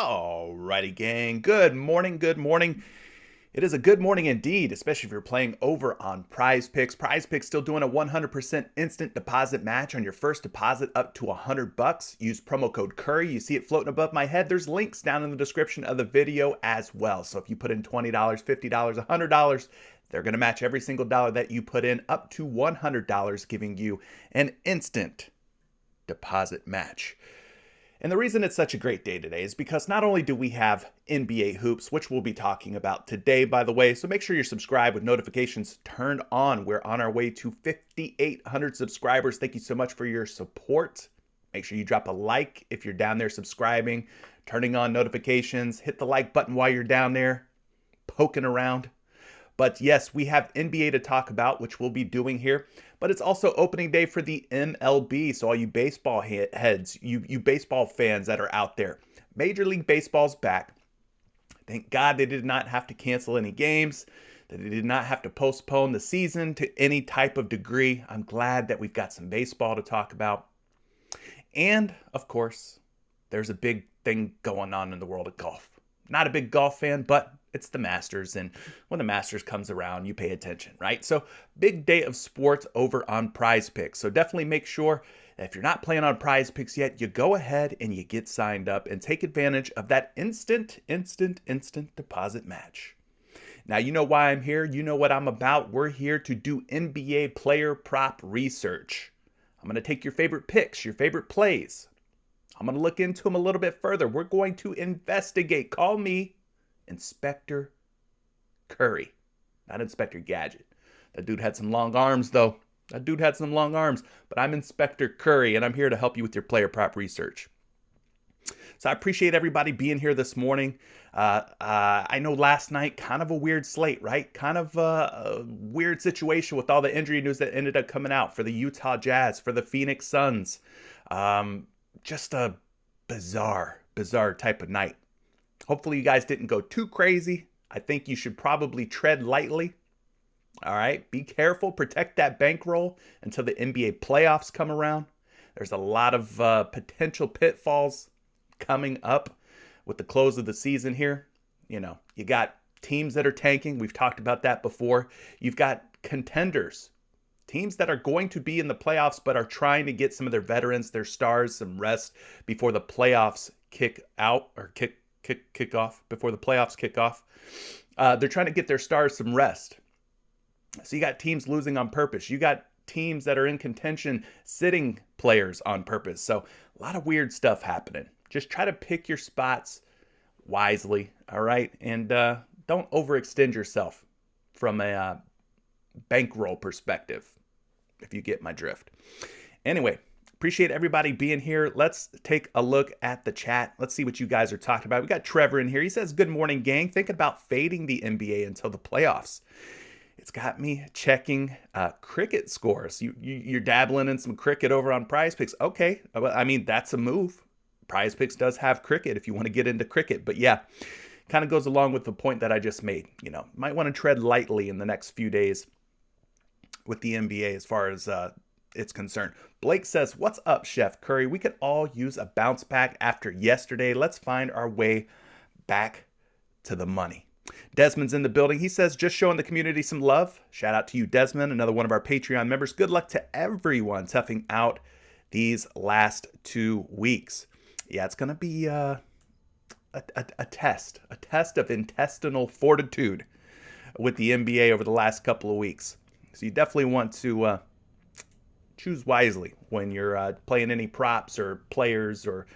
Alrighty, gang. Good morning. Good morning. It is a good morning indeed, especially if you're playing over on PrizePicks. PrizePicks still doing a 100% instant deposit match on your first deposit up to $100. Use promo code Curry. You see it floating above my head. There's links down in the description of the video as well. So if you put in $20, $50, $100, they're going to match every single dollar that you put in up to $100, giving you an instant deposit match. And the reason it's such a great day today is because not only do we have NBA hoops, which we'll be talking about today, by the way, so make sure you're subscribed with notifications turned on. We're on our way to 5,800 subscribers. Thank you so much for your support. Make sure you drop a like if you're down there subscribing, turning on notifications. Hit the like button while you're down there poking around. But yes, we have NBA to talk about, which we'll be doing here. But it's also opening day for the MLB. So all you baseball heads, you baseball fans that are out there, Major League Baseball's back. Thank God they did not have to cancel any games, that they did not have to postpone the season to any type of degree. I'm glad that we've got some baseball to talk about. And of course, there's a big thing going on in the world of golf. Not a big golf fan, but it's the Masters, and when the Masters comes around, you pay attention, right? So big day of sports over on PrizePicks. So definitely make sure that if you're not playing on PrizePicks yet, you go ahead and you get signed up and take advantage of that instant deposit match. Now, you know why I'm here. You know what I'm about. We're here to do NBA player prop research. I'm going to take your favorite picks, your favorite plays. I'm going to look into them a little bit further. We're going to investigate. Call me Inspector Curry, not Inspector Gadget. That dude had some long arms, though. But I'm Inspector Curry, and I'm here to help you with your player prop research. So I appreciate everybody being here this morning. I know last night, kind of a weird slate, right? Kind of a weird situation with all the injury news that ended up coming out for the Utah Jazz, for the Phoenix Suns. Just a bizarre type of night. Hopefully you guys didn't go too crazy. I think you should probably tread lightly. All right, be careful, protect that bankroll until the NBA playoffs come around. There's a lot of potential pitfalls coming up with the close of the season here. You know, you got teams that are tanking. We've talked about that before. You've got contenders, teams that are going to be in the playoffs but are trying to get some of their veterans, their stars, some rest before the playoffs kick off, before the playoffs kick off. They're trying to get their stars some rest. So you got teams losing on purpose. You got teams that are in contention sitting players on purpose. So a lot of weird stuff happening. Just try to pick your spots wisely, all right? And don't overextend yourself from a bankroll perspective, if you get my drift. Anyway, appreciate everybody being here. Let's take a look at the chat. Let's see what you guys are talking about. We got Trevor in here. He says, good morning, gang. Thinking about fading the NBA until the playoffs. It's got me checking cricket scores. You're dabbling in some cricket over on PrizePicks. Okay, I mean, that's a move. PrizePicks does have cricket if you want to get into cricket. But yeah, kind of goes along with the point that I just made. You know, might want to tread lightly in the next few days with the NBA as far as it's concerned. Blake says, what's up, Chef Curry? We could all use a bounce back after yesterday. Let's find our way back to the money. Desmond's in the building. He says, just showing the community some love. Shout out to you, Desmond, another one of our Patreon members. Good luck to everyone toughing out these last 2 weeks. Yeah, it's going to be a test of intestinal fortitude with the NBA over the last couple of weeks. So you definitely want to choose wisely when you're playing any props or players or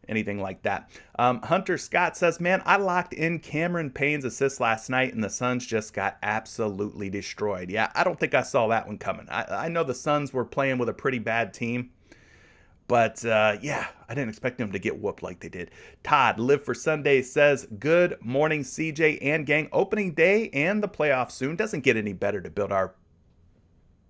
anything like that. Hunter Scott says, man, I locked in Cameron Payne's assist last night and the Suns just got absolutely destroyed. Yeah, I don't think I saw that one coming. I know the Suns were playing with a pretty bad team, but yeah, I didn't expect them to get whooped like they did. Todd, Live for Sunday, says, good morning, CJ and gang. Opening day and the playoffs soon. Doesn't get any better to build our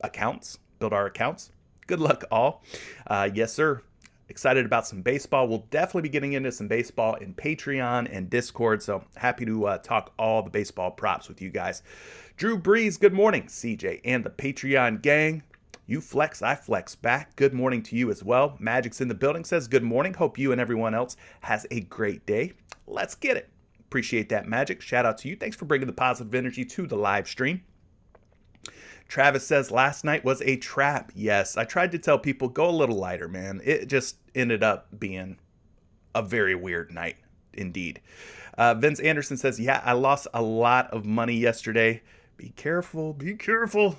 accounts. Good luck, all. Yes, sir. Excited about some baseball. We'll definitely be getting into some baseball in Patreon and Discord, so happy to talk all the baseball props with you guys. Drew Breeze, good morning, CJ and the Patreon gang. You flex, I flex back. Good morning to you as well. Magic's in the building, says good morning. Hope you and everyone else has a great day. Let's get it. Appreciate that, Magic. Shout out to you. Thanks for bringing the positive energy to the live stream. Travis says last night was a trap. Yes, I tried to tell people go a little lighter, man. It just ended up being a very weird night indeed. Vince Anderson says, yeah, I lost a lot of money yesterday. Be careful, be careful.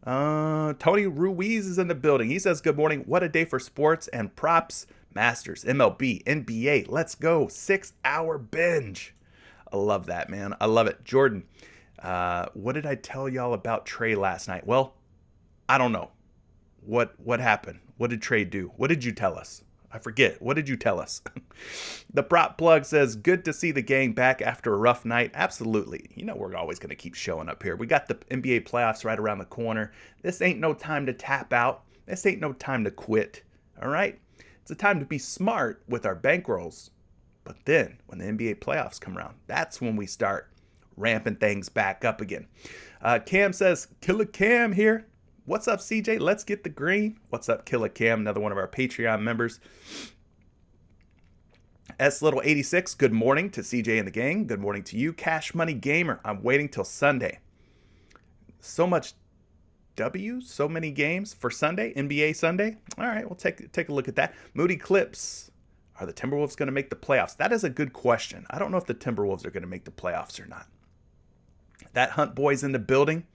Tony Ruiz is in the building. He says, good morning. What a day for sports and props. Masters, MLB, NBA. Let's go. 6-hour binge. I love that, man. I love it. Jordan, what did I tell y'all about Trey last night? Well, I don't know. What happened? What did Trey do? What did you tell us? I forget. What did you tell us? The prop plug says, good to see the gang back after a rough night. Absolutely. You know we're always going to keep showing up here. We got the NBA playoffs right around the corner. This ain't no time to tap out. This ain't no time to quit. All right? It's a time to be smart with our bankrolls. But then, when the NBA playoffs come around, that's when we start ramping things back up again. Cam says, Killer Cam here. What's up, CJ? Let's get the green. What's up, Killer Cam? Another one of our Patreon members. S86, good morning to CJ and the gang. Good morning to you. Cash Money Gamer, I'm waiting till Sunday. So much W, so many games for Sunday, NBA Sunday. All right, we'll take a look at that. Moody Clips, are the Timberwolves going to make the playoffs? That is a good question. I don't know if the Timberwolves are going to make the playoffs or not. That Hunt Boy's in the building.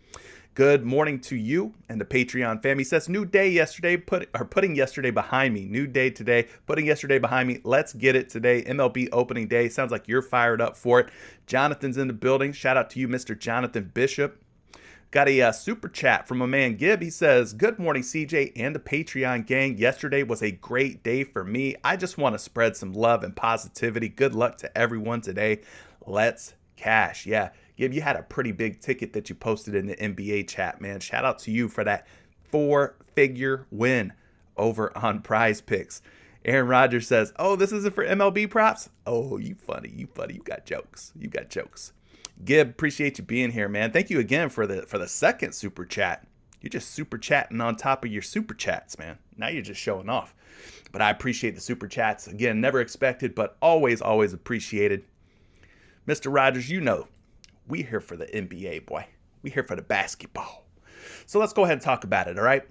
Good morning to you and the Patreon family. Says, new day yesterday, putting yesterday behind me. New day today, putting yesterday behind me. Let's get it today. MLB opening day. Sounds like you're fired up for it. Jonathan's in the building. Shout out to you, Mr. Jonathan Bishop. Got a super chat from a man, Gib. He says, good morning, CJ and the Patreon gang. Yesterday was a great day for me. I just want to spread some love and positivity. Good luck to everyone today. Let's cash. Yeah. Gib, you had a pretty big ticket that you posted in the NBA chat, man. Shout out to you for that 4-figure win over on PrizePicks. Aaron Rodgers says, oh, this isn't for MLB props? Oh, you funny. You got jokes. You got jokes. Gib, appreciate you being here, man. Thank you again for the second super chat. You're just super chatting on top of your super chats, man. Now you're just showing off. But I appreciate the super chats. Again, never expected, but always appreciated. Mr. Rodgers, you know, we here for the NBA, boy. We here for the basketball. So let's go ahead and talk about it, all right?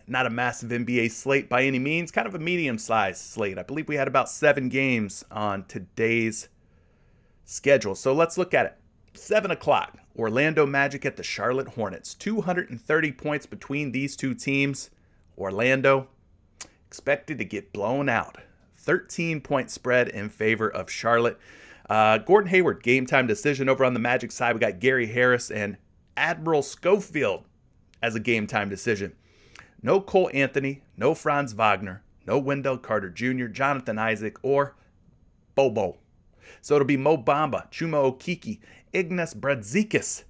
Not a massive NBA slate by any means. Kind of a medium-sized slate. I believe we had about 7 games on today's schedule. So let's look at it. 7 o'clock, Orlando Magic at the Charlotte Hornets. 230 points between these two teams. Orlando expected to get blown out. 13-point spread in favor of Charlotte. Gordon Hayward, game time decision over on the Magic side. We got Gary Harris and Admiral Schofield as a game time decision. No Cole Anthony, no Franz Wagner, no Wendell Carter Jr., Jonathan Isaac, or Bobo. So it'll be Mo Bamba, Chuma Okeke, Ignas Brazdeikis.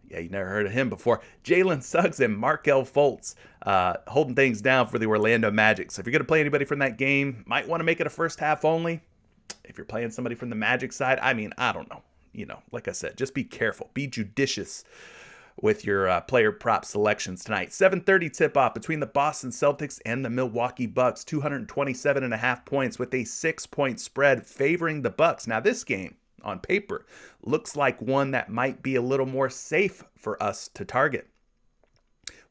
Yeah, you never heard of him before. Jalen Suggs and Markelle Fultz holding things down for the Orlando Magic. So if you're going to play anybody from that game, might want to make it a first half only. If you're playing somebody from the Magic side, I mean, I don't know. You know, like I said, just be careful. Be judicious with your player prop selections tonight. 7:30 tip-off between the Boston Celtics and the Milwaukee Bucks. 227.5 points with a 6-point spread favoring the Bucks. Now, this game, on paper, looks like one that might be a little more safe for us to target.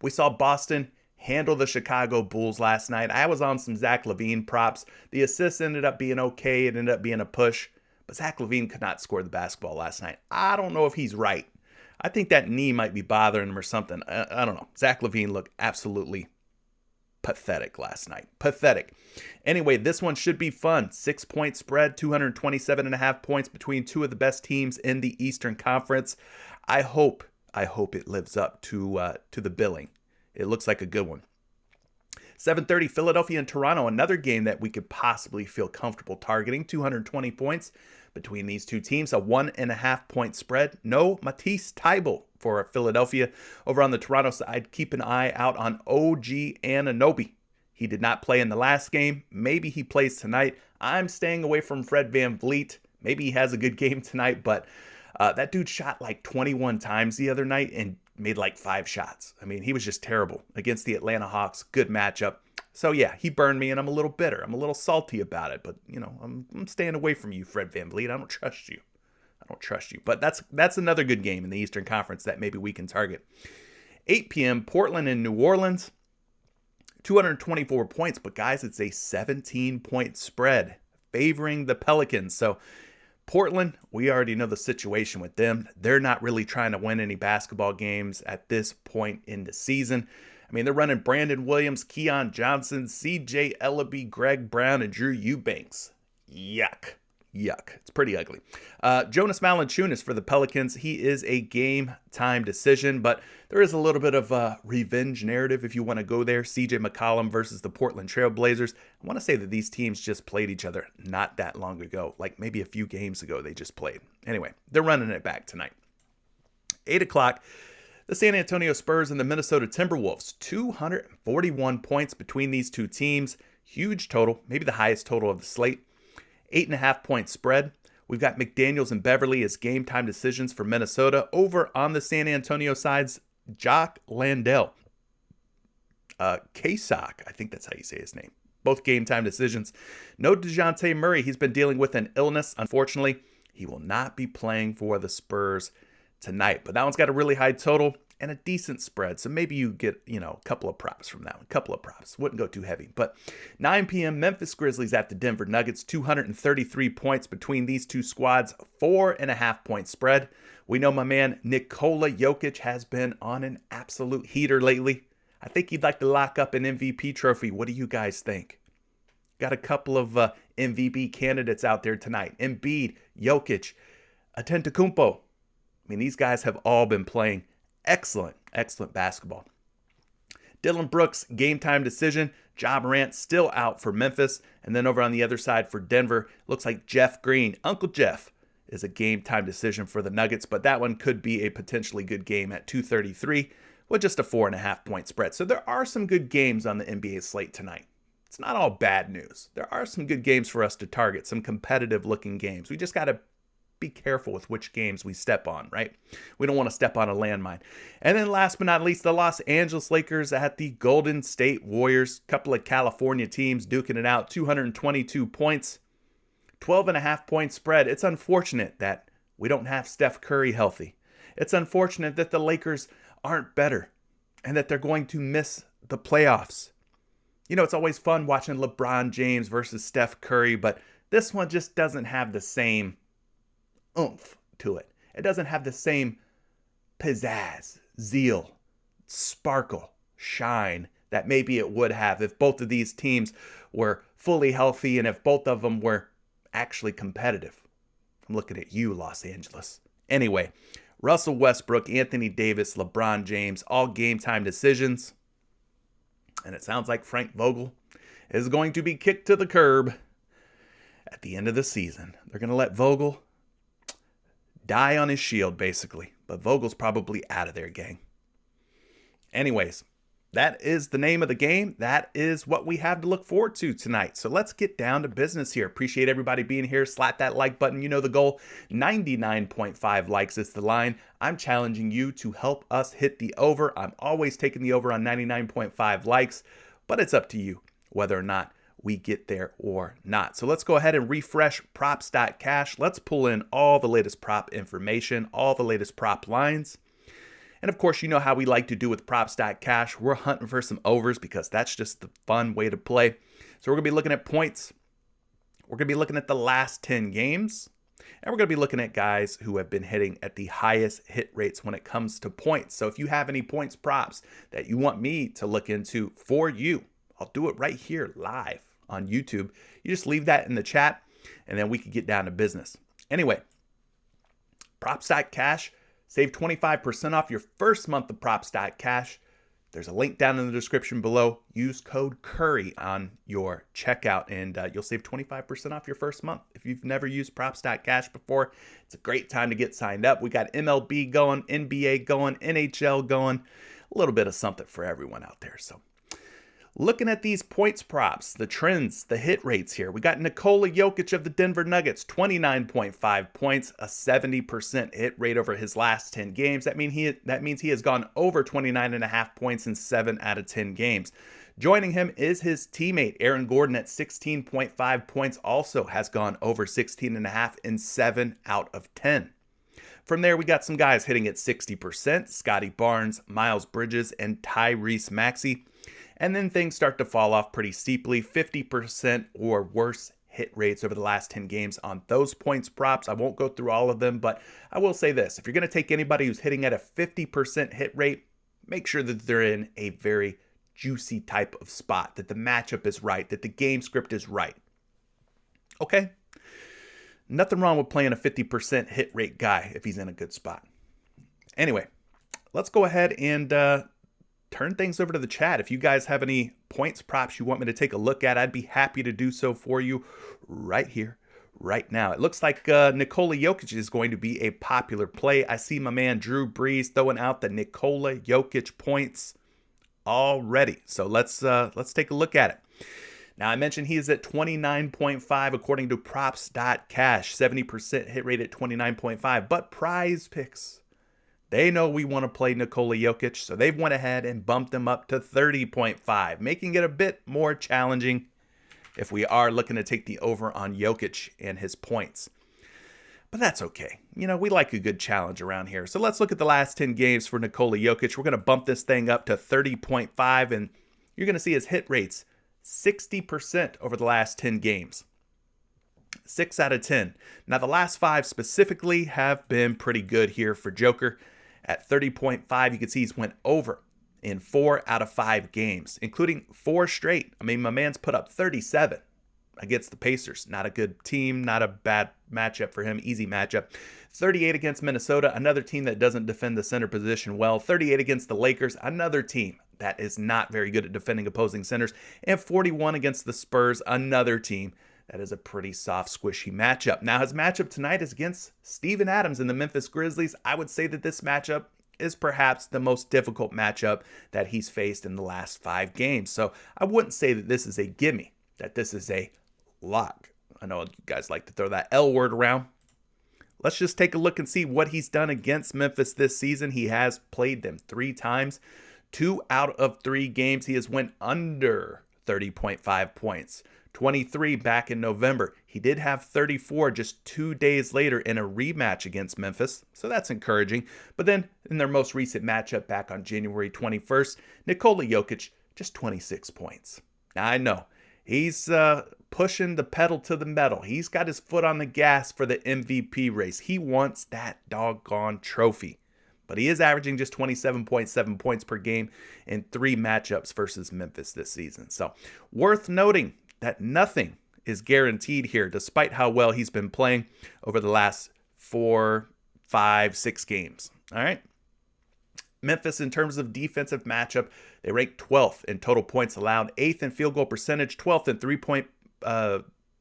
We saw Boston handle the Chicago Bulls last night. I was on some Zach LaVine props. The assists ended up being okay. It ended up being a push. But Zach LaVine could not score the basketball last night. I don't know if he's right. I think that knee might be bothering him or something. I don't know. Zach LaVine looked absolutely pathetic last night. Pathetic. Anyway, this one should be fun. 6-point spread, 227.5 points between two of the best teams in the Eastern Conference. I hope it lives up to the billing. It looks like a good one. 7:30, Philadelphia and Toronto, another game that we could possibly feel comfortable targeting. 220 points between these two teams, a 1.5-point spread. No Matisse Thybulle for Philadelphia. Over on the Toronto side, keep an eye out on OG Anunoby. He did not play in the last game. Maybe he plays tonight. I'm staying away from Fred VanVleet. Maybe he has a good game tonight, but that dude shot like 21 times the other night and made like 5 shots. I mean, he was just terrible against the Atlanta Hawks. Good matchup. So yeah, he burned me, and I'm a little bitter. I'm a little salty about it, but I'm staying away from you, Fred VanVleet. I don't trust you. But that's another good game in the Eastern Conference that maybe we can target. 8 p.m., Portland and New Orleans. 224 points, but guys, it's a 17-point spread favoring the Pelicans. So Portland, we already know the situation with them. They're not really trying to win any basketball games at this point in the season. I mean, they're running Brandon Williams, Keon Johnson, CJ Ellaby, Greg Brown, and Drew Eubanks. Yuck. It's pretty ugly. Jonas Valanciunas for the Pelicans. He is a game-time decision, but there is a little bit of a revenge narrative if you want to go there. CJ McCollum versus the Portland Trail Blazers. I want to say that these teams just played each other not that long ago, like maybe a few games ago they just played. Anyway, they're running it back tonight. 8 o'clock, the San Antonio Spurs and the Minnesota Timberwolves. 241 points between these two teams. Huge total, maybe the highest total of the slate. 8.5-point spread. We've got McDaniels and Beverly as game time decisions for Minnesota. Over on the San Antonio sides, Jock Landale. Kasich, I think that's how you say his name. Both game time decisions. No DeJounte Murray. He's been dealing with an illness. Unfortunately, he will not be playing for the Spurs tonight. But that one's got a really high total and a decent spread. So maybe you get, a couple of props from that one. A couple of props. Wouldn't go too heavy. But 9 p.m., Memphis Grizzlies at the Denver Nuggets. 233 points between these two squads. 4.5-point spread. We know my man Nikola Jokic has been on an absolute heater lately. I think he'd like to lock up an MVP trophy. What do you guys think? Got a couple of MVP candidates out there tonight. Embiid, Jokic, Antetokounmpo. I mean, these guys have all been playing excellent basketball. Dylan Brooks, game time decision. Ja Morant still out for Memphis. And then over on the other side for Denver, looks like Jeff Green, Uncle Jeff, is a game time decision for the Nuggets. But that one could be a potentially good game at 233 with just a 4.5-point spread. So there are some good games on the NBA slate tonight. It's not all bad news. There are some good games for us to target, some competitive looking games. We just got to be careful with which games we step on, right? We don't want to step on a landmine. And then last but not least, the Los Angeles Lakers at the Golden State Warriors. Couple of California teams duking it out. 222 points, 12.5-point spread. It's unfortunate that we don't have Steph Curry healthy. It's unfortunate that the Lakers aren't better and that they're going to miss the playoffs. It's always fun watching LeBron James versus Steph Curry, but this one just doesn't have the same oomph to it. It doesn't have the same pizzazz, zeal, sparkle, shine that maybe it would have if both of these teams were fully healthy and if both of them were actually competitive. I'm looking at you, Los Angeles. Anyway, Russell Westbrook, Anthony Davis, LeBron James, all game time decisions. And it sounds like Frank Vogel is going to be kicked to the curb at the end of the season. They're going to let Vogel die on his shield, basically. But Vogel's probably out of there, gang. Anyways, that is the name of the game. That is what we have to look forward to tonight. So let's get down to business here. Appreciate everybody being here. Slap that like button. You know the goal. 99.5 likes is the line. I'm challenging you to help us hit the over. I'm always taking the over on 99.5 likes, but it's up to you whether or not we get there or not. So let's go ahead and refresh props.cash. Let's pull in all the latest prop information, all the latest prop lines. And of course, you know how we like to do with props.cash. We're hunting for some overs because that's just the fun way to play. So we're going to be looking at points. We're going to be looking at the last 10 games. And we're going to be looking at guys who have been hitting at the highest hit rates when it comes to points. So if you have any points props that you want me to look into for you, I'll do it right here live on YouTube. You just leave that in the chat and then we can get down to business. Anyway, props.cash. Save 25% off your first month of props.cash. There's a link down in the description below. Use code CURRY on your checkout and you'll save 25% off your first month. If you've never used props.cash before, it's a great time to get signed up. We got MLB going, NBA going, NHL going, a little bit of something for everyone out there. So Looking at these points props, the trends, the hit rates here, we got Nikola Jokic of the Denver Nuggets, 29.5 points, a 70% hit rate over his last 10 games. That means he has gone over 29.5 points in 7 out of 10 games. Joining him is his teammate, Aaron Gordon, at 16.5 points, also has gone over 16.5 in 7 out of 10. From there, we got some guys hitting at 60%, Scotty Barnes, Miles Bridges, and Tyrese Maxey. And then things start to fall off pretty steeply, 50% or worse hit rates over the last 10 games on those points props. I won't go through all of them, but I will say this. If you're going to take anybody who's hitting at a 50% hit rate, make sure that they're in a very juicy type of spot, that the matchup is right, that the game script is right. Okay? Nothing wrong with playing a 50% hit rate guy if he's in a good spot. Anyway, let's go ahead and turn things over to the chat. If you guys have any points props you want me to take a look at, I'd be happy to do so for you right here, right now. It looks like Nikola Jokic is going to be a popular play. I see my man Drew Brees throwing out the Nikola Jokic points already. So let's take a look at it. Now, I mentioned he is at 29.5 according to props.cash, 70% hit rate at 29.5, but PrizePicks, they know we want to play Nikola Jokic, so they've went ahead and bumped him up to 30.5, making it a bit more challenging if we are looking to take the over on Jokic and his points. But that's okay. You know, we like a good challenge around here. So let's look at the last 10 games for Nikola Jokic. We're going to bump this thing up to 30.5, and you're going to see his hit rates 60% over the last 10 games. 6 out of 10. Now, the last 5 specifically have been pretty good here for Joker. At 30.5, you can see he's went over in 4 out of 5 games, including 4 straight. I mean, my man's put up 37 against the Pacers. Not a good team, not a bad matchup for him, easy matchup. 38 against Minnesota, another team that doesn't defend the center position well. 38 against the Lakers, another team that is not very good at defending opposing centers. And 41 against the Spurs, another team that is a pretty soft, squishy matchup. Now, his matchup tonight is against Steven Adams and the Memphis Grizzlies. I would say that this matchup is perhaps the most difficult matchup that he's faced in the last 5 games. So I wouldn't say that this is a gimme, that this is a lock. I know you guys like to throw that L word around. Let's just take a look and see what he's done against Memphis this season. He has played them 3 times. 2 out of 3 games, he has went under 30.5 points. 23 back in November. He did have 34 just 2 days later in a rematch against Memphis, so that's encouraging. But then in their most recent matchup back on January 21st, Nikola Jokic, just 26 points. Now, I know he's pushing the pedal to the metal. He's got his foot on the gas for the MVP race. He wants that doggone trophy. But he is averaging just 27.7 points per game in 3 matchups versus Memphis this season. So worth noting that nothing is guaranteed here, despite how well he's been playing over the last 4, 5, 6 games. All right. Memphis, in terms of defensive matchup, they rank 12th in total points allowed, 8th in field goal percentage, 12th in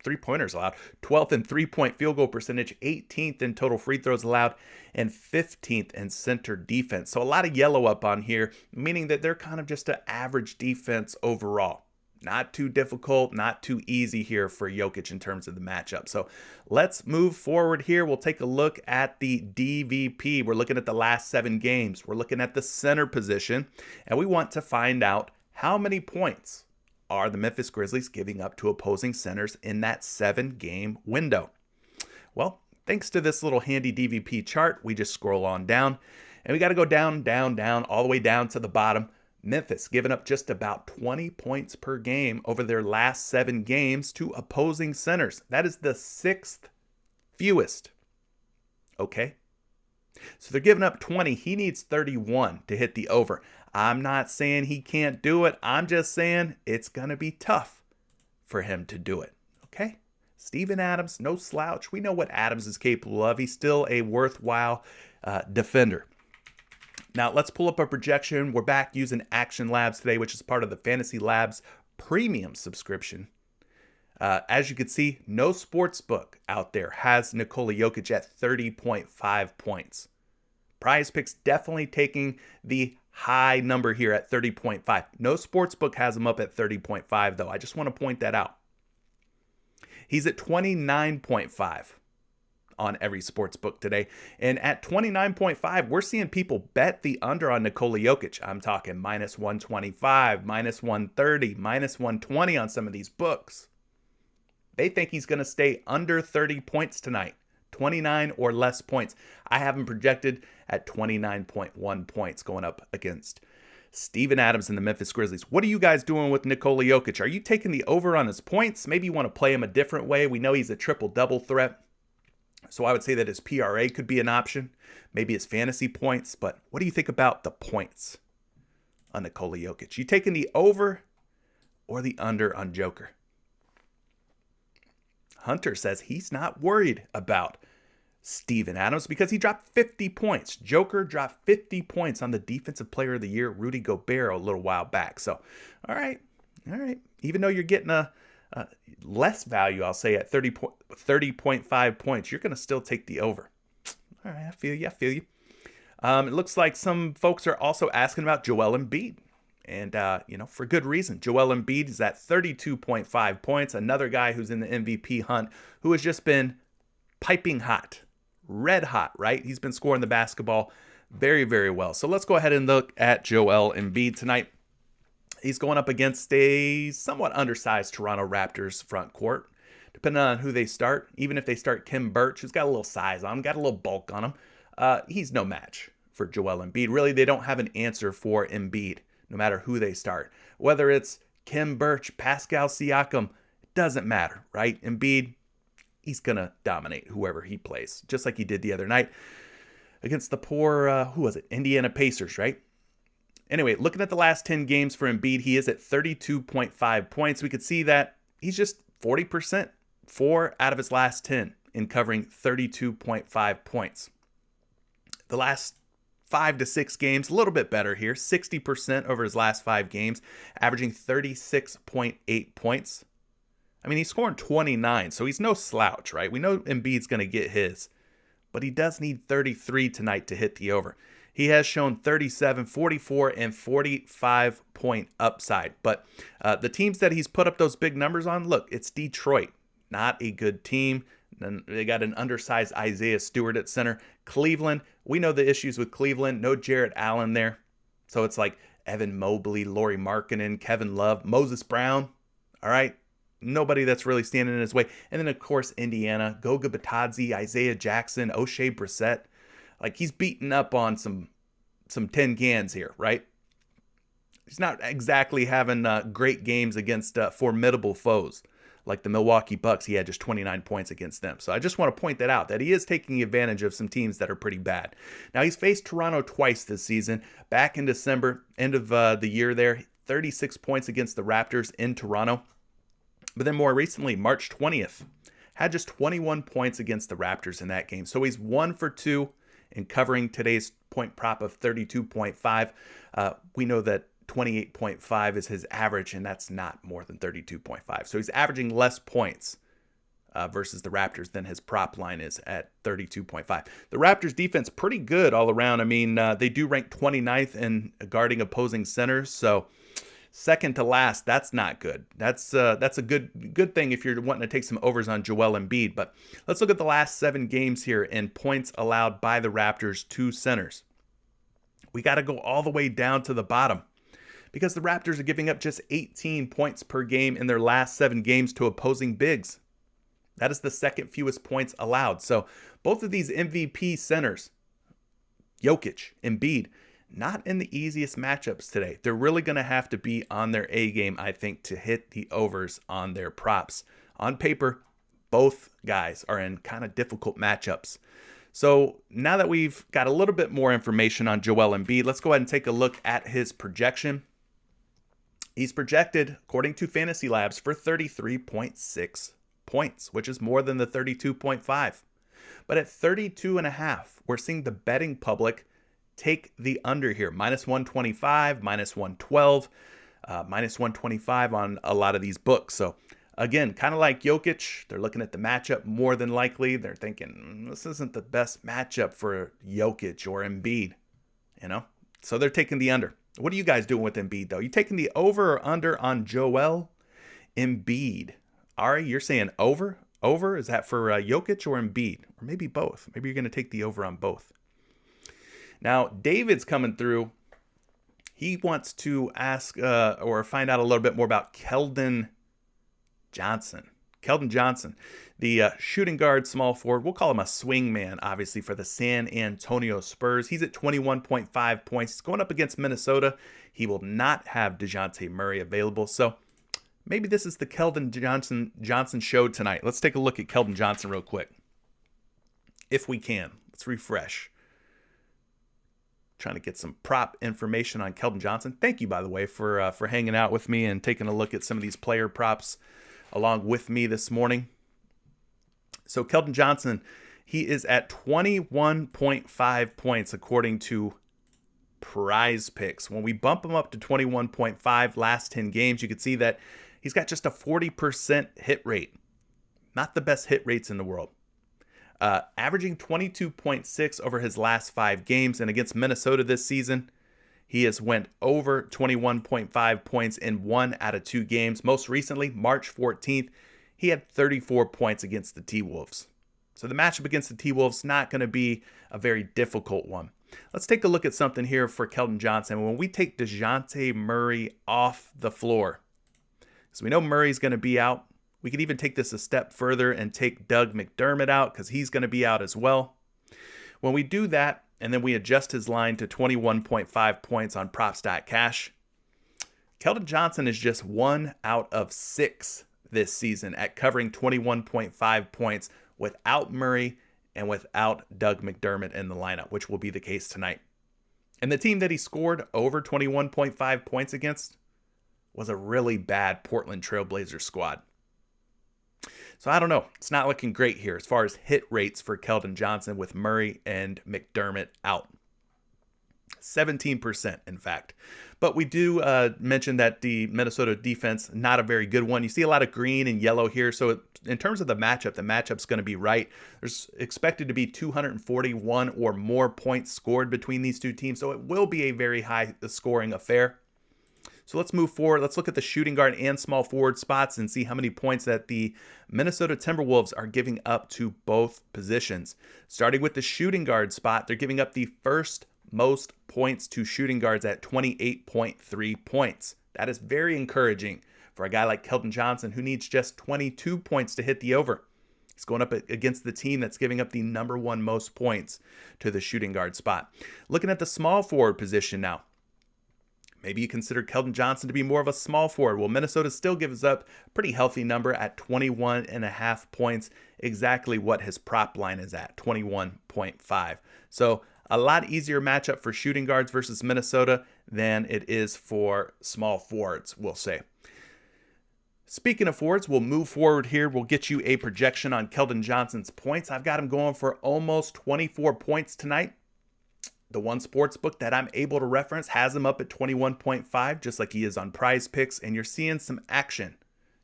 three-pointers allowed, 12th in three-point field goal percentage, 18th in total free throws allowed, and 15th in center defense. So a lot of yellow up on here, meaning that they're kind of just an average defense overall. Not too difficult, not too easy here for Jokic in terms of the matchup. So let's move forward here. We'll take a look at the DVP. We're looking at the last 7 games. We're looking at the center position, and we want to find out how many points are the Memphis Grizzlies giving up to opposing centers in that 7-game window. Well, thanks to this little handy DVP chart, we just scroll on down, and we got to go down, down, down, all the way down to the bottom. Memphis giving up just about 20 points per game over their last 7 games to opposing centers. That is the 6th fewest. Okay? So they're giving up 20. He needs 31 to hit the over. I'm not saying he can't do it. I'm just saying it's going to be tough for him to do it. Okay? Steven Adams, no slouch. We know what Adams is capable of. He's still a worthwhile defender. Now, let's pull up a projection. We're back using Action Labs today, which is part of the Fantasy Labs premium subscription. As you can see, no sports book out there has Nikola Jokic at 30.5 points. PrizePicks definitely taking the High number here at 30.5. No sportsbook has him up at 30.5, though. I just want to point that out. He's at 29.5 on every sports book today. And at 29.5, we're seeing people bet the under on Nikola Jokic. I'm talking minus 125, minus 130, minus 120 on some of these books. They think he's going to stay under 30 points tonight, 29 or less points. I have him projected at 29.1 points going up against Steven Adams and the Memphis Grizzlies. What are you guys doing with Nikola Jokic? Are you taking the over on his points? Maybe you want to play him a different way. We know he's a triple-double threat. So I would say that his PRA could be an option, maybe his fantasy points. But what do you think about the points on Nikola Jokic? You taking the over or the under on Joker? Hunter says he's not worried about Steven Adams because he dropped 50 points. Joker dropped 50 points on the Defensive Player of the Year, Rudy Gobert, a little while back. So, all right. Even though you're getting a less value, I'll say at 30.5 points, you're going to still take the over. All right, I feel you. It looks like some folks are also asking about Joel Embiid. And, for good reason. Joel Embiid is at 32.5 points. Another guy who's in the MVP hunt who has just been piping hot, red hot, right? He's been scoring the basketball very, very well. So let's go ahead and look at Joel Embiid tonight. He's going up against a somewhat undersized Toronto Raptors front court. Depending on who they start, even if they start Kim Birch, who's got a little size on him, got a little bulk on him, he's no match for Joel Embiid. Really, they don't have an answer for Embiid, no matter who they start. Whether it's Kim Birch, Pascal Siakam, it doesn't matter, right? Embiid, he's going to dominate whoever he plays, just like he did the other night against the poor, Indiana Pacers, right? Anyway, looking at the last 10 games for Embiid, he is at 32.5 points. We could see that he's just 40%, 4 out of his last 10 in covering 32.5 points. The last 5 to 6 games, a little bit better here, 60% over his last 5 games, averaging 36.8 points. I mean, he's scoring 29, so he's no slouch, right? We know Embiid's going to get his, but he does need 33 tonight to hit the over. He has shown 37, 44, and 45-point upside. But the teams that he's put up those big numbers on, look, it's Detroit, not a good team. Then they got an undersized Isaiah Stewart at center. Cleveland, we know the issues with Cleveland. No Jarrett Allen there. So it's like Evan Mobley, Lauri Markkanen, Kevin Love, Moses Brown. All right. Nobody that's really standing in his way. And then, of course, Indiana, Goga Batadze, Isaiah Jackson, O'Shea Brissett. Like, he's beating up on some tin cans here, right? He's not exactly having great games against formidable foes like the Milwaukee Bucks. He had just 29 points against them. So I just want to point that out, that he is taking advantage of some teams that are pretty bad. Now, he's faced Toronto twice this season. Back in December, end of the year there, 36 points against the Raptors in Toronto. But then more recently, March 20th, had just 21 points against the Raptors in that game. So he's 1 for 2 in covering today's point prop of 32.5. We know that 28.5 is his average, and that's not more than 32.5. So he's averaging less points versus the Raptors than his prop line is at 32.5. The Raptors defense pretty good all around. I mean, they do rank 29th in guarding opposing centers, so second to last, that's not good. That's a good thing if you're wanting to take some overs on Joel Embiid. But let's look at the last 7 games here in points allowed by the Raptors to centers. We got to go all the way down to the bottom because the Raptors are giving up just 18 points per game in their last 7 games to opposing bigs. That is the second fewest points allowed. So both of these MVP centers, Jokic, Embiid, not in the easiest matchups today. They're really going to have to be on their A game, I think, to hit the overs on their props. On paper, both guys are in kind of difficult matchups. So now that we've got a little bit more information on Joel Embiid, let's go ahead and take a look at his projection. He's projected, according to Fantasy Labs, for 33.6 points, which is more than the 32.5. But at 32.5, we're seeing the betting public take the under here. Minus 125, minus 112, minus 125 on a lot of these books. So again, kind of like Jokic, they're looking at the matchup more than likely. They're thinking, this isn't the best matchup for Jokic or Embiid. So they're taking the under. What are you guys doing with Embiid, though? You taking the over or under on Joel Embiid? Ari, you're saying over? Over? Is that for Jokic or Embiid? Or maybe both. Maybe you're going to take the over on both. Now, David's coming through. He wants to ask or find out a little bit more about Keldon Johnson. Keldon Johnson, the shooting guard, small forward. We'll call him a swing man, obviously, for the San Antonio Spurs. He's at 21.5 points. He's going up against Minnesota. He will not have DeJounte Murray available. So maybe this is the Keldon Johnson show tonight. Let's take a look at Keldon Johnson real quick. If we can. Let's refresh. Trying to get some prop information on Keldon Johnson. Thank you, by the way, for hanging out with me and taking a look at some of these player props along with me this morning. So Keldon Johnson, he is at 21.5 points according to PrizePicks. When we bump him up to 21.5 last 10 games, you can see that he's got just a 40% hit rate. Not the best hit rates in the world. Averaging 22.6 over his last 5 games. And against Minnesota this season, he has went over 21.5 points in 1 out of 2 games. Most recently, March 14th, he had 34 points against the T-Wolves. So the matchup against the T-Wolves not going to be a very difficult one. Let's take a look at something here for Keldon Johnson. When we take DeJounte Murray off the floor, so we know Murray's going to be out. We could even take this a step further and take Doug McDermott out because he's going to be out as well. When we do that, and then we adjust his line to 21.5 points on props.cash, Keldon Johnson is just 1 out of 6 this season at covering 21.5 points without Murray and without Doug McDermott in the lineup, which will be the case tonight. And the team that he scored over 21.5 points against was a really bad Portland Trailblazers squad. So I don't know. It's not looking great here as far as hit rates for Keldon Johnson with Murray and McDermott out. 17%, in fact. But we do mention that the Minnesota defense, not a very good one. You see a lot of green and yellow here. So in terms of the matchup's going to be right. There's expected to be 241 or more points scored between these two teams. So it will be a very high scoring affair. So let's move forward. Let's look at the shooting guard and small forward spots and see how many points that the Minnesota Timberwolves are giving up to both positions. Starting with the shooting guard spot, they're giving up the first most points to shooting guards at 28.3 points. That is very encouraging for a guy like Keldon Johnson who needs just 22 points to hit the over. He's going up against the team that's giving up the number 1 most points to the shooting guard spot. Looking at the small forward position now. Maybe you consider Keldon Johnson to be more of a small forward. Well, Minnesota still gives up a pretty healthy number at 21.5 points, exactly what his prop line is at, 21.5. So a lot easier matchup for shooting guards versus Minnesota than it is for small forwards, we'll say. Speaking of forwards, we'll move forward here. We'll get you a projection on Keldon Johnson's points. I've got him going for almost 24 points tonight. The one sports book that I'm able to reference has him up at 21.5, just like he is on PrizePicks, and you're seeing some action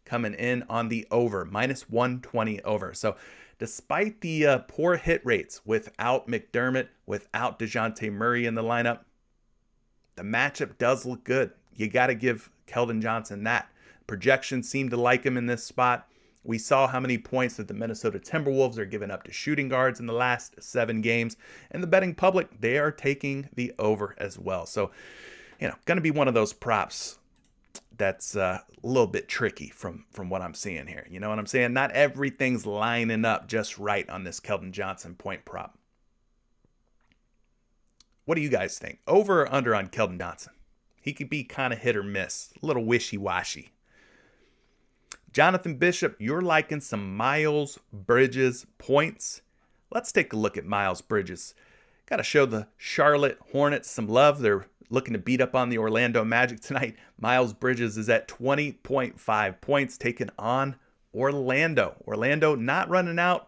coming in on the over, minus 120 over. So despite the poor hit rates without McDermott, without DeJounte Murray in the lineup, the matchup does look good. You got to give Keldon Johnson that. Projections seem to like him in this spot. We saw how many points that the Minnesota Timberwolves are giving up to shooting guards in the last 7 games. And the betting public, they are taking the over as well. So, going to be one of those props that's a little bit tricky from what I'm seeing here. You know what I'm saying? Not everything's lining up just right on this Keldon Johnson point prop. What do you guys think? Over or under on Keldon Johnson? He could be kind of hit or miss, a little wishy-washy. Jonathan Bishop, you're liking some Miles Bridges points. Let's take a look at Miles Bridges. Got to show the Charlotte Hornets some love. They're looking to beat up on the Orlando Magic tonight. Miles Bridges is at 20.5 points taking on Orlando. Orlando not running out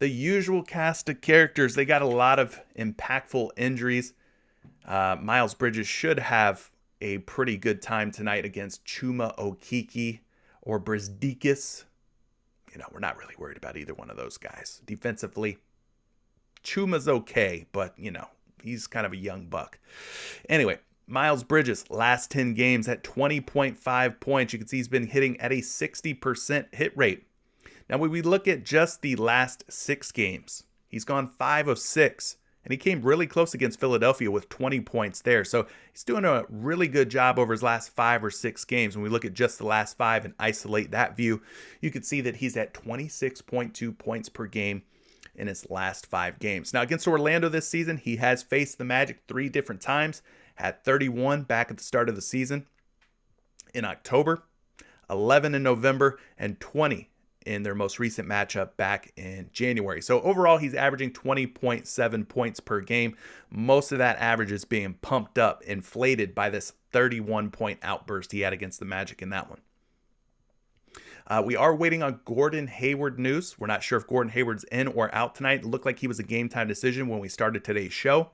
the usual cast of characters. They got a lot of impactful injuries. Miles Bridges should have a pretty good time tonight against Chuma Okeke or Brizdeikis. We're not really worried about either one of those guys. Defensively, Chuma's okay, but, He's kind of a young buck. Anyway, Miles Bridges, last 10 games at 20.5 points. You can see he's been hitting at a 60% hit rate. Now, when we look at just the last 6 games, he's gone 5 of 6. And he came really close against Philadelphia with 20 points there. So he's doing a really good job over his last 5 or 6 games. When we look at just the last 5 and isolate that view, you can see that he's at 26.2 points per game in his last 5 games. Now, against Orlando this season, he has faced the Magic 3 different times. Had 31 back at the start of the season in October, 11 in November, and 20 in their most recent matchup back in January. So overall, he's averaging 20.7 points per game. Most of that average is being pumped up, inflated by this 31-point outburst he had against the Magic in that one. We are waiting on Gordon Hayward news. We're not sure if Gordon Hayward's in or out tonight. It looked like he was a game time decision when we started today's show.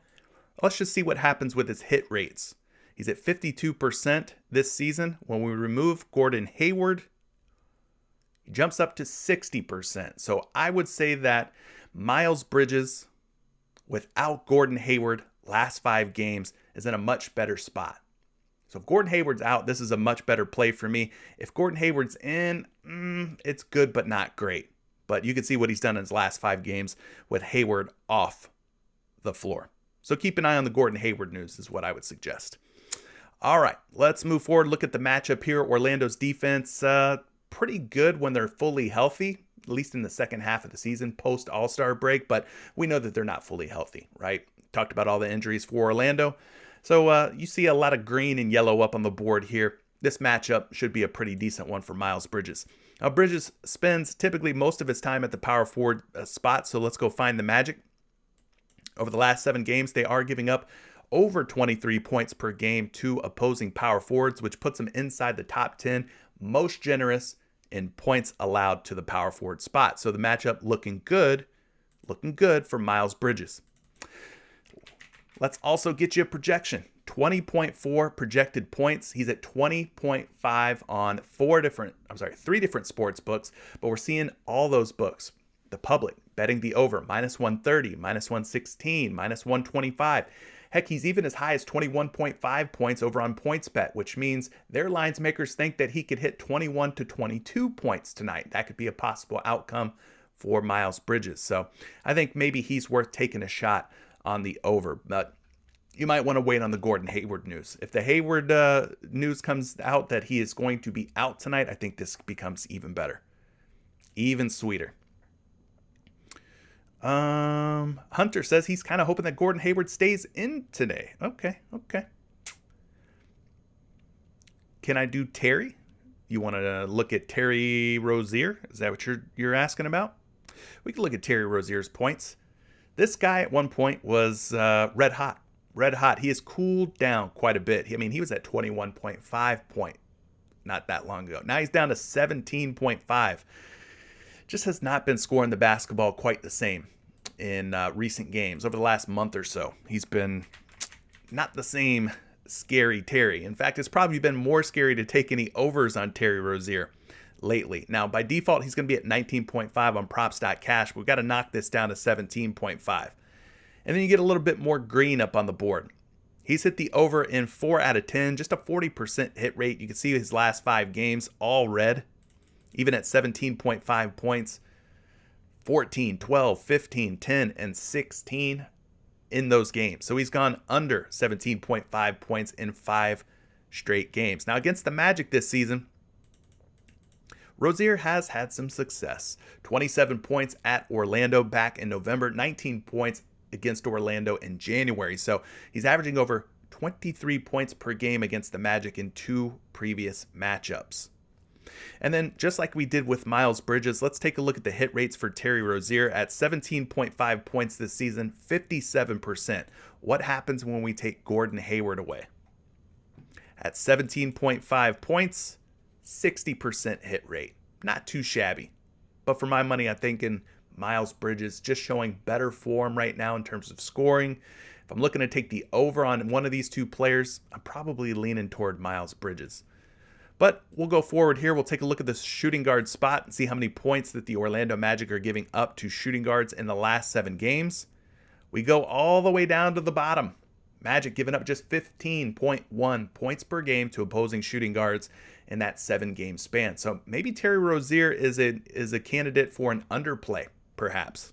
Let's just see what happens with his hit rates. He's at 52% this season. When we remove Gordon Hayward, he jumps up to 60%. So I would say that Miles Bridges, without Gordon Hayward, last 5 games, is in a much better spot. So if Gordon Hayward's out, this is a much better play for me. If Gordon Hayward's in, it's good but not great. But you can see what he's done in his last 5 games with Hayward off the floor. So keep an eye on the Gordon Hayward news is what I would suggest. All right, let's move forward. Look at the matchup here. Orlando's defense, pretty good when they're fully healthy, at least in the second half of the season, post All-Star break. But we know that they're not fully healthy, right? Talked about all the injuries for Orlando. So you see a lot of green and yellow up on the board here. This matchup should be a pretty decent one for Miles Bridges. Now, Bridges spends typically most of his time at the power forward spot, so let's go find the Magic. Over the last 7 games, they are giving up over 23 points per game to opposing power forwards, which puts them inside the top 10 most generous in points allowed to the power forward spot. So the matchup looking good for Miles Bridges. Let's also get you a projection. 20.4 projected points. He's at 20.5 on 3 different sports books, but we're seeing all those books. The public betting the over, -130, -116, -125. Heck, he's even as high as 21.5 points over on PointsBet, which means their lines makers think that he could hit 21 to 22 points tonight. That could be a possible outcome for Miles Bridges. So I think maybe he's worth taking a shot on the over, but you might want to wait on the Gordon Hayward news. If the Hayward news comes out that he is going to be out tonight, I think this becomes even better, even sweeter. Hunter says he's kind of hoping that Gordon Hayward stays in today. Okay. Can I do Terry? You want to look at Terry Rozier? Is that what you're asking about? We can look at Terry Rozier's points. This guy at one point was red hot. He has cooled down quite a bit. I mean, he was at 21.5 point not that long ago. Now he's down to 17.5. Just has not been scoring the basketball quite the same in recent games. Over the last month or so, he's been not the same scary Terry. In fact, it's probably been more scary to take any overs on Terry Rozier lately. Now, by default, he's going to be at 19.5 on props.cash. We've got to knock this down to 17.5. And then you get a little bit more green up on the board. He's hit the over in 4 out of 10, just a 40% hit rate. You can see his last 5 games, all red. Even at 17.5 points, 14, 12, 15, 10, and 16 in those games. So he's gone under 17.5 points in 5 straight games. Now, against the Magic this season, Rozier has had some success. 27 points at Orlando back in November, 19 points against Orlando in January. So he's averaging over 23 points per game against the Magic in 2 previous matchups. And then just like we did with Miles Bridges, let's take a look at the hit rates for Terry Rozier at 17.5 points this season, 57%. What happens when we take Gordon Hayward away? At 17.5 points, 60% hit rate. Not too shabby. But for my money, I'm thinking Miles Bridges just showing better form right now in terms of scoring. If I'm looking to take the over on one of these 2 players, I'm probably leaning toward Miles Bridges. But we'll go forward here. We'll take a look at the shooting guard spot and see how many points that the Orlando Magic are giving up to shooting guards in the last 7 games. We go all the way down to the bottom. Magic giving up just 15.1 points per game to opposing shooting guards in that 7-game span. So maybe Terry Rozier is a candidate for an underplay, perhaps.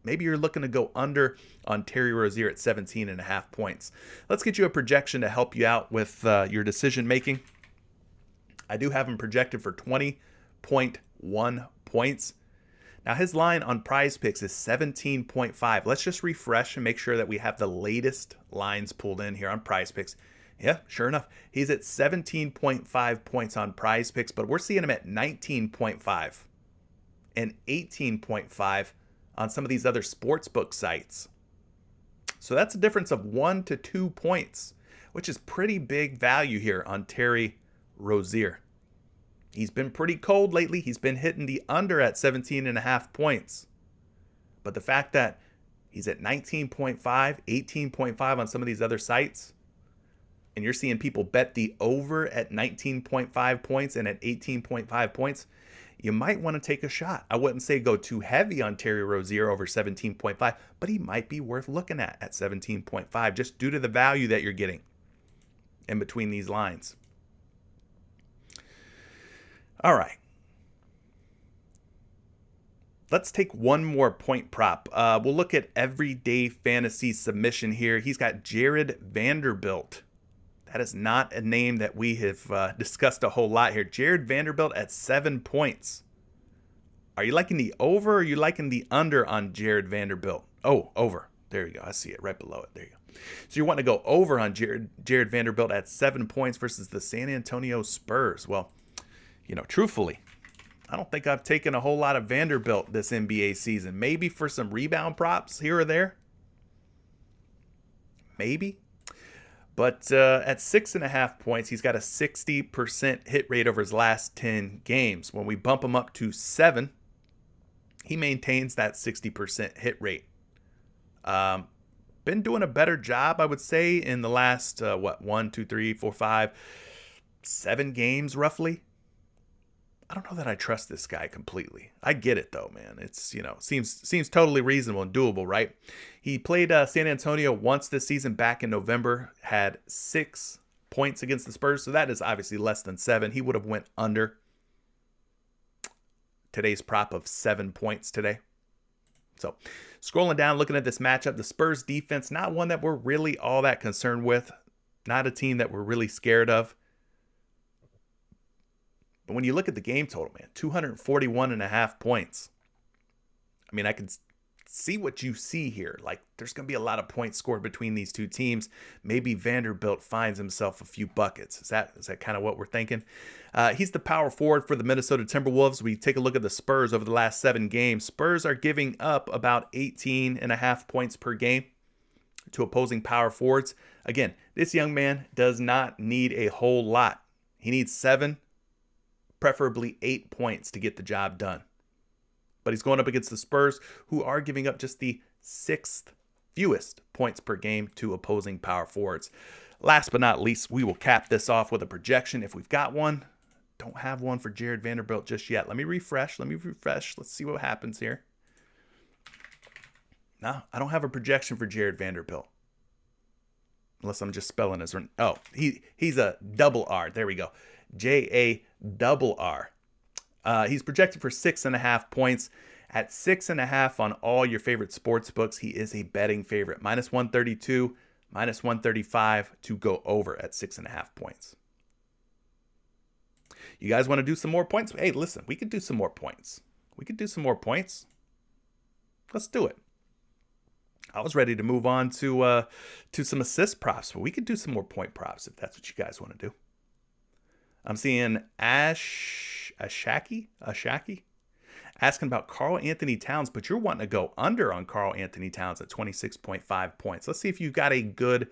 Maybe you're looking to go under on Terry Rozier at 17.5 points. Let's get you a projection to help you out with your decision making. I do have him projected for 20.1 points. Now his line on PrizePicks is 17.5. Let's just refresh and make sure that we have the latest lines pulled in here on PrizePicks. Yeah, sure enough, he's at 17.5 points on PrizePicks, but we're seeing him at 19.5 and 18.5 on some of these other sportsbook sites. So that's a difference of 1 to 2 points, which is pretty big value here on Terry Rozier. He's been pretty cold lately. He's been hitting the under at 17.5 points. But the fact that he's at 19.5, 18.5 on some of these other sites, and you're seeing people bet the over at 19.5 points and at 18.5 points, you might want to take a shot. I wouldn't say go too heavy on Terry Rozier over 17.5, but he might be worth looking at 17.5 just due to the value that you're getting in between these lines. All right. Let's take one more point prop. We'll look at everyday fantasy submission here. He's got Jared Vanderbilt. That is not a name that we have discussed a whole lot here. Jared Vanderbilt at 7 points. Are you liking the over or are you liking the under on Jared Vanderbilt? Oh, over. There you go. I see it right below it. There you go. So you want to go over on Jared Vanderbilt at 7 points versus the San Antonio Spurs. Well, truthfully, I don't think I've taken a whole lot of Vanderbilt this NBA season. Maybe for some rebound props here or there. Maybe. But at 6.5 points, he's got a 60% hit rate over his last 10 games. When we bump him up to 7, he maintains that 60% hit rate. Been doing a better job, I would say, in the last, 1, 2, 3, 4, 5, 7 games roughly. I don't know that I trust this guy completely. I get it though, man. It's, seems totally reasonable and doable, right? He played San Antonio once this season back in November, had 6 points against the Spurs. So that is obviously less than 7. He would have went under today's prop of 7 points today. So scrolling down, looking at this matchup, the Spurs defense, not one that we're really all that concerned with. Not a team that we're really scared of. But when you look at the game total, man, 241.5 points. I mean, I can see what you see here. Like, there's going to be a lot of points scored between these two teams. Maybe Vanderbilt finds himself a few buckets. Is that kind of what we're thinking? He's the power forward for the Minnesota Timberwolves. We take a look at the Spurs over the last 7 games. Spurs are giving up about 18.5 points per game to opposing power forwards. Again, this young man does not need a whole lot. He needs 7, preferably 8 points to get the job done. But he's going up against the Spurs, who are giving up just the 6th fewest points per game to opposing power forwards. Last but not least, we will cap this off with a projection if we've got one. Don't have one for Jared Vanderbilt just yet. Let me refresh. Let's see what happens here. No, I don't have a projection for Jared Vanderbilt. Unless I'm just spelling his... Oh, he's a double R. There we go. JARR. He's projected for 6.5 points. At 6.5 on all your favorite sports books, he is a betting favorite. -132, -135 to go over at 6.5 points. You guys want to do some more points? Hey, listen, we could do some more points. Let's do it. I was ready to move on to some assist props, but we could do some more point props if that's what you guys want to do. I'm seeing Ashaki asking about Karl Anthony Towns, but you're wanting to go under on Karl Anthony Towns at 26.5 points. Let's see if you've got a good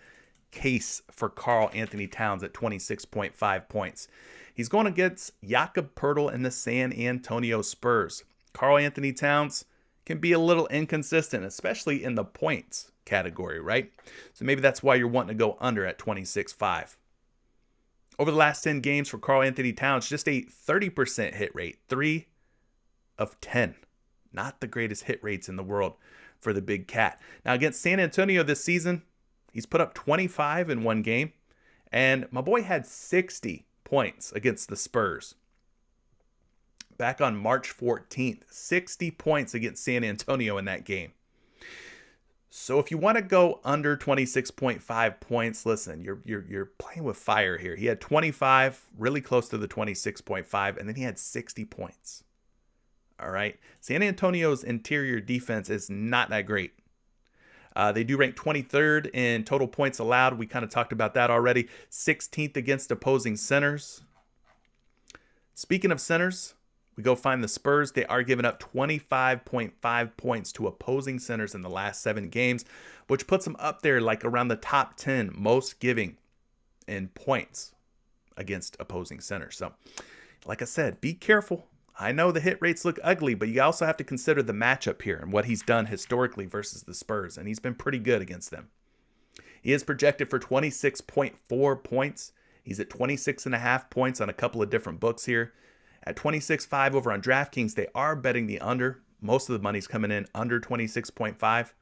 case for Karl Anthony Towns at 26.5 points. He's going against Jakob Poeltl and the San Antonio Spurs. Karl Anthony Towns can be a little inconsistent, especially in the points category, right? So maybe that's why you're wanting to go under at 26.5. Over the last 10 games for Karl Anthony Towns, just a 30% hit rate, 3 of 10. Not the greatest hit rates in the world. for the big cat. Now, against San Antonio this season, he's put up 25 in one game, and my boy had 60 points against the Spurs. Back on March 14th, 60 points against San Antonio in that game. So if you want to go under 26.5 points, listen, you're playing with fire here. He had 25, really close to the 26.5, and then he had 60 points. All right. San Antonio's interior defense is not that great. They do rank 23rd in total points allowed. We kind of talked about that already. 16th against opposing centers. Speaking of centers, we go find the Spurs. They are giving up 25.5 points to opposing centers in the last 7 games, which puts them up there like around the top 10 most giving in points against opposing centers. So, like I said, be careful. I know the hit rates look ugly, but you also have to consider the matchup here and what he's done historically versus the Spurs, and he's been pretty good against them. He is projected for 26.4 points. He's at 26.5 points on a couple of different books here. At 26.5 over on DraftKings, they are betting the under. Most of the money's coming in under 26.5.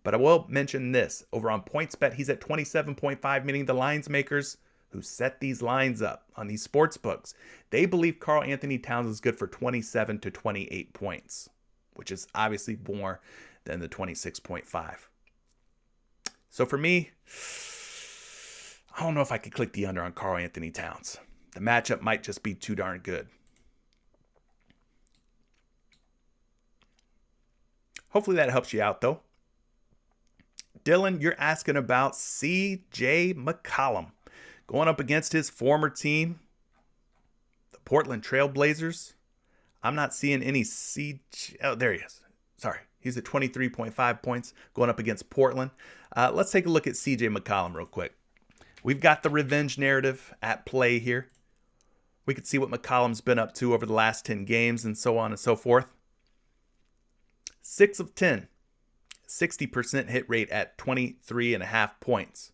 But I will mention this. Over on PointsBet, he's at 27.5, meaning the lines makers who set these lines up on these sports books, they believe Karl Anthony Towns is good for 27 to 28 points, which is obviously more than the 26.5. So for me, I don't know if I could click the under on Karl Anthony Towns. The matchup might just be too darn good. Hopefully that helps you out, though. Dylan, you're asking about CJ McCollum going up against his former team, the Portland Trail Blazers. I'm not seeing any CJ. Oh, there he is. Sorry. He's at 23.5 points going up against Portland. Let's take a look at CJ McCollum real quick. We've got the revenge narrative at play here. We could see what McCollum's been up to over the last 10 games and so on and so forth. 6 of 10, 60% hit rate at 23.5 points.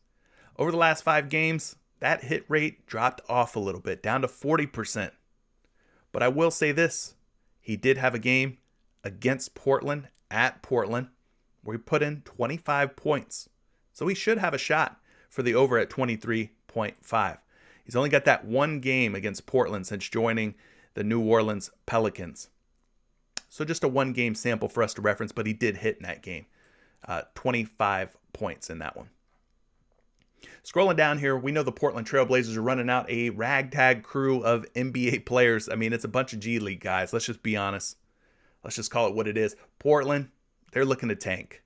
Over the last 5 games, that hit rate dropped off a little bit, down to 40%. But I will say this, he did have a game against Portland, at Portland, where he put in 25 points. So he should have a shot for the over at 23.5. He's only got that one game against Portland since joining the New Orleans Pelicans. So just a one-game sample for us to reference, but he did hit in that game. 25 points in that one. Scrolling down here, we know the Portland Trail Blazers are running out a ragtag crew of NBA players. I mean, it's a bunch of G League guys. Let's just be honest. Let's just call it what it is. Portland, they're looking to tank.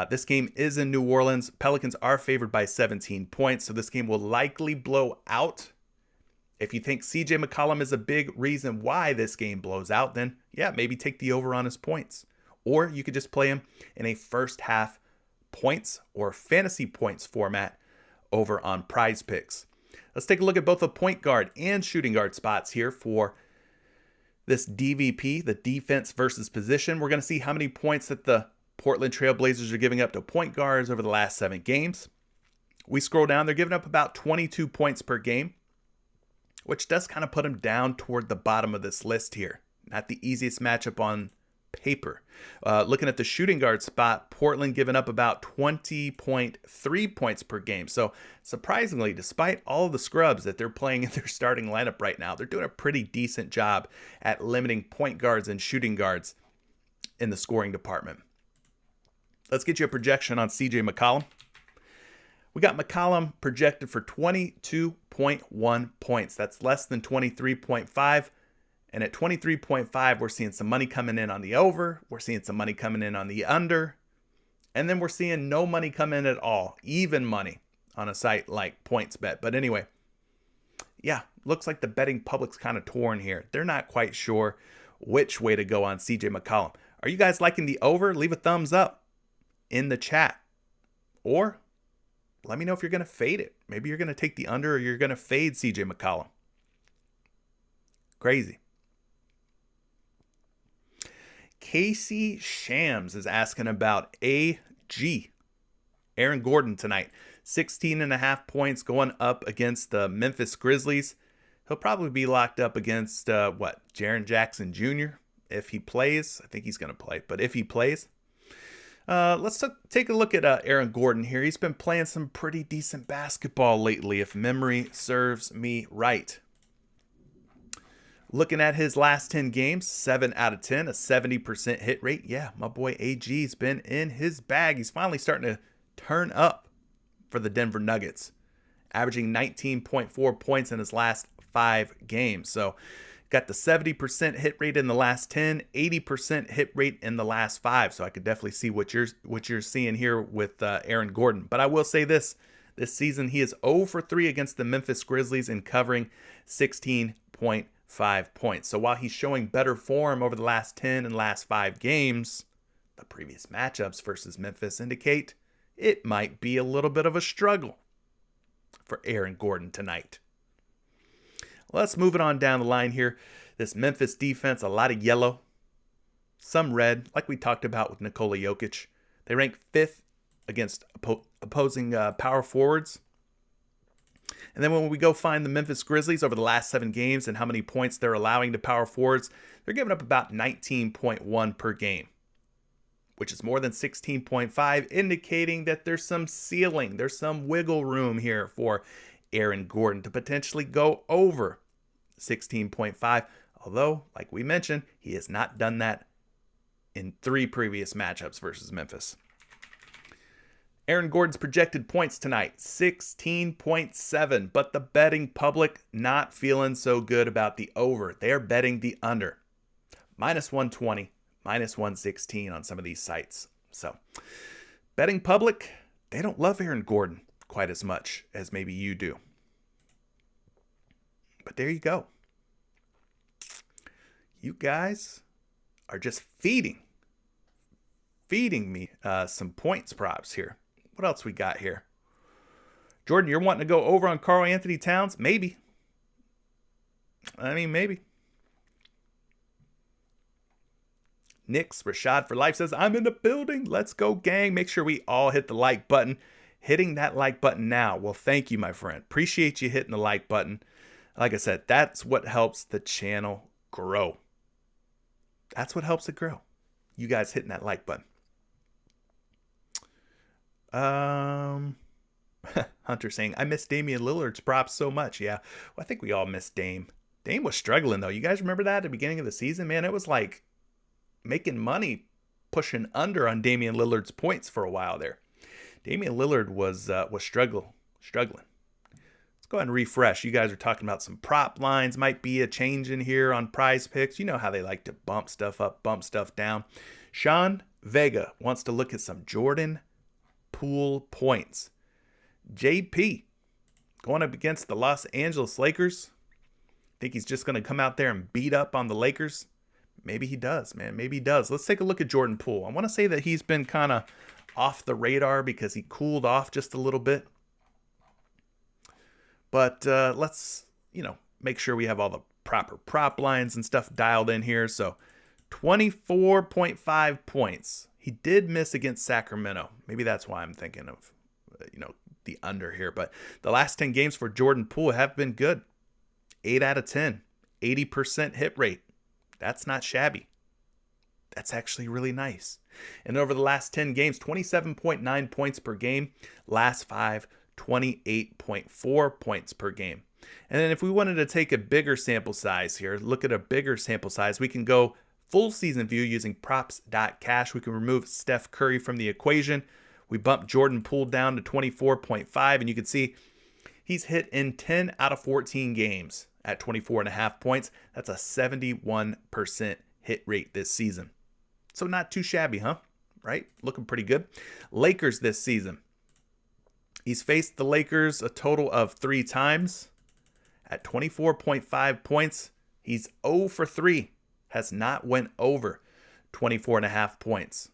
This game is in New Orleans. Pelicans are favored by 17 points, so this game will likely blow out. If you think CJ McCollum is a big reason why this game blows out, then yeah, maybe take the over on his points. Or you could just play him in a first half points or fantasy points format over on PrizePicks. Let's take a look at both the point guard and shooting guard spots here for this DVP, the defense versus position. We're going to see how many points that the Portland Trail Blazers are giving up to point guards over the last 7 games. We scroll down, they're giving up about 22 points per game, which does kind of put them down toward the bottom of this list here. Not the easiest matchup on paper. Looking at the shooting guard spot, Portland giving up about 20.3 points per game. So surprisingly, despite all of the scrubs that they're playing in their starting lineup right now, they're doing a pretty decent job at limiting point guards and shooting guards in the scoring department. Let's get you a projection on CJ McCollum. We got McCollum projected for 22.1 points. That's less than 23.5. And at 23.5, we're seeing some money coming in on the over. We're seeing some money coming in on the under. And then we're seeing no money come in at all. Even money on a site like PointsBet. But anyway, yeah, looks like the betting public's kind of torn here. They're not quite sure which way to go on CJ McCollum. Are you guys liking the over? Leave a thumbs up in the chat. Or let me know if you're going to fade it. Maybe you're going to take the under or you're going to fade CJ McCollum. Crazy. Casey Shams is asking about AG. Aaron Gordon tonight. 16.5 points going up against the Memphis Grizzlies. He'll probably be locked up against, Jaren Jackson Jr. if he plays. I think he's going to play, but if he plays. Let's take a look at Aaron Gordon here. He's been playing some pretty decent basketball lately, if memory serves me right. Looking at his last 10 games, 7 out of 10, a 70% hit rate. Yeah, my boy AG's been in his bag. He's finally starting to turn up for the Denver Nuggets, averaging 19.4 points in his last 5 games. So got the 70% hit rate in the last 10, 80% hit rate in the last 5. So I could definitely see what you're seeing here with Aaron Gordon. But I will say this season he is 0 for 3 against the Memphis Grizzlies in covering 16.5 points. So while he's showing better form over the last 10 and last 5 games, the previous matchups versus Memphis indicate it might be a little bit of a struggle for Aaron Gordon tonight. Let's move it on down the line here. This Memphis defense, a lot of yellow, some red, like we talked about with Nikola Jokic. They rank 5th against opposing power forwards. And then when we go find the Memphis Grizzlies over the last 7 games and how many points they're allowing to power forwards, they're giving up about 19.1 per game, which is more than 16.5, indicating that there's some ceiling, there's some wiggle room here for Aaron Gordon to potentially go over 16.5. Although, like we mentioned, he has not done that in 3 previous matchups versus Memphis. Aaron Gordon's projected points tonight, 16.7, but the betting public not feeling so good about the over. They're betting the under. -120, -116 on some of these sites. So, betting public, they don't love Aaron Gordon quite as much as maybe you do. But there you go. You guys are just feeding me some points props here. What else we got here? Jordan, you're wanting to go over on Karl Anthony Towns? Maybe. Maybe. Nick's Rashad for Life says, I'm in the building. Let's go, gang. Make sure we all hit the like button. Hitting that like button now. Well, thank you, my friend. Appreciate you hitting the like button. Like I said, that's what helps the channel grow. That's what helps it grow. You guys hitting that like button. Hunter saying, I miss Damian Lillard's props so much. Yeah, well, I think we all miss Dame. Dame was struggling, though. You guys remember that at the beginning of the season? Man, it was like making money pushing under on Damian Lillard's points for a while there. Damian Lillard was struggling. Let's go ahead and refresh. You guys are talking about some prop lines. Might be a change in here on PrizePicks. You know how they like to bump stuff up, bump stuff down. Sean Vega wants to look at some Jordan Poole points. JP going up against the Los Angeles Lakers. Think he's just going to come out there and beat up on the Lakers? Maybe he does, man. Maybe he does. Let's take a look at Jordan Poole. I want to say that he's been kind of off the radar because he cooled off just a little bit. But let's, make sure we have all the proper prop lines and stuff dialed in here. So 24.5 points. He did miss against Sacramento. Maybe that's why I'm thinking of, the under here. But the last 10 games for Jordan Poole have been good. 8 out of 10. 80% hit rate. That's not shabby. That's actually really nice. And over the last 10 games, 27.9 points per game. Last 5, 28.4 points per game. And then if we wanted to take a bigger sample size here, look at a bigger sample size, we can go full season view using props.cash. We can remove Steph Curry from the equation. We bump Jordan Poole down to 24.5, and you can see he's hit in 10 out of 14 games at 24.5 points. That's a 71% hit rate this season. So not too shabby, huh? Right? Looking pretty good. Lakers this season. He's faced the Lakers a total of 3 times at 24.5 points. He's 0 for 3. Has not went over 24.5 points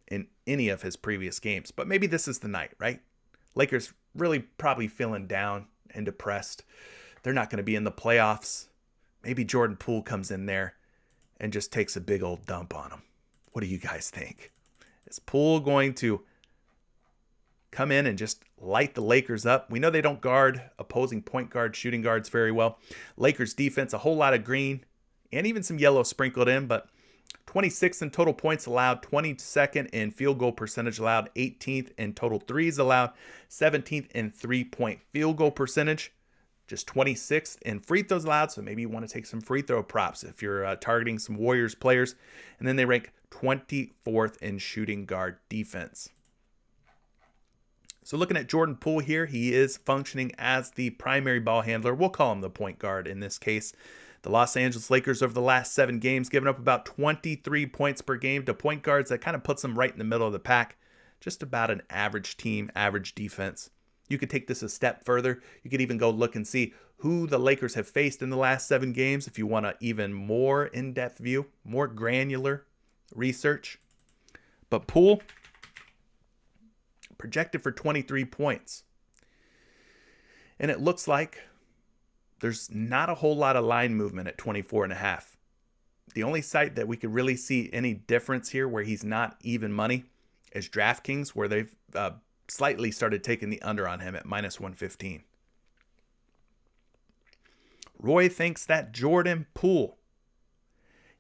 in any of his previous games. But maybe this is the night, right? Lakers really probably feeling down and depressed. They're not going to be in the playoffs. Maybe Jordan Poole comes in there and just takes a big old dump on them. What do you guys think? Is Poole going to come in and just light the Lakers up? We know they don't guard opposing point guard, shooting guards very well. Lakers defense, a whole lot of green and even some yellow sprinkled in, but 26th in total points allowed, 22nd in field goal percentage allowed, 18th in total threes allowed, 17th in three-point field goal percentage, just 26th in free throws allowed. So maybe you want to take some free throw props if you're targeting some Warriors players. And then they rank 24th in shooting guard defense. So looking at Jordan Poole here, he is functioning as the primary ball handler. We'll call him the point guard in this case. The Los Angeles Lakers over the last 7 games giving up about 23 points per game to point guards. That kind of puts them right in the middle of the pack. Just about an average team, average defense. You could take this a step further. You could even go look and see who the Lakers have faced in the last 7 games if you want an even more in-depth view, more granular research. But Poole, projected for 23 points. And it looks like there's not a whole lot of line movement at 24.5. The only site that we could really see any difference here where he's not even money is DraftKings, where they've slightly started taking the under on him at -115. Roy thinks that Jordan Poole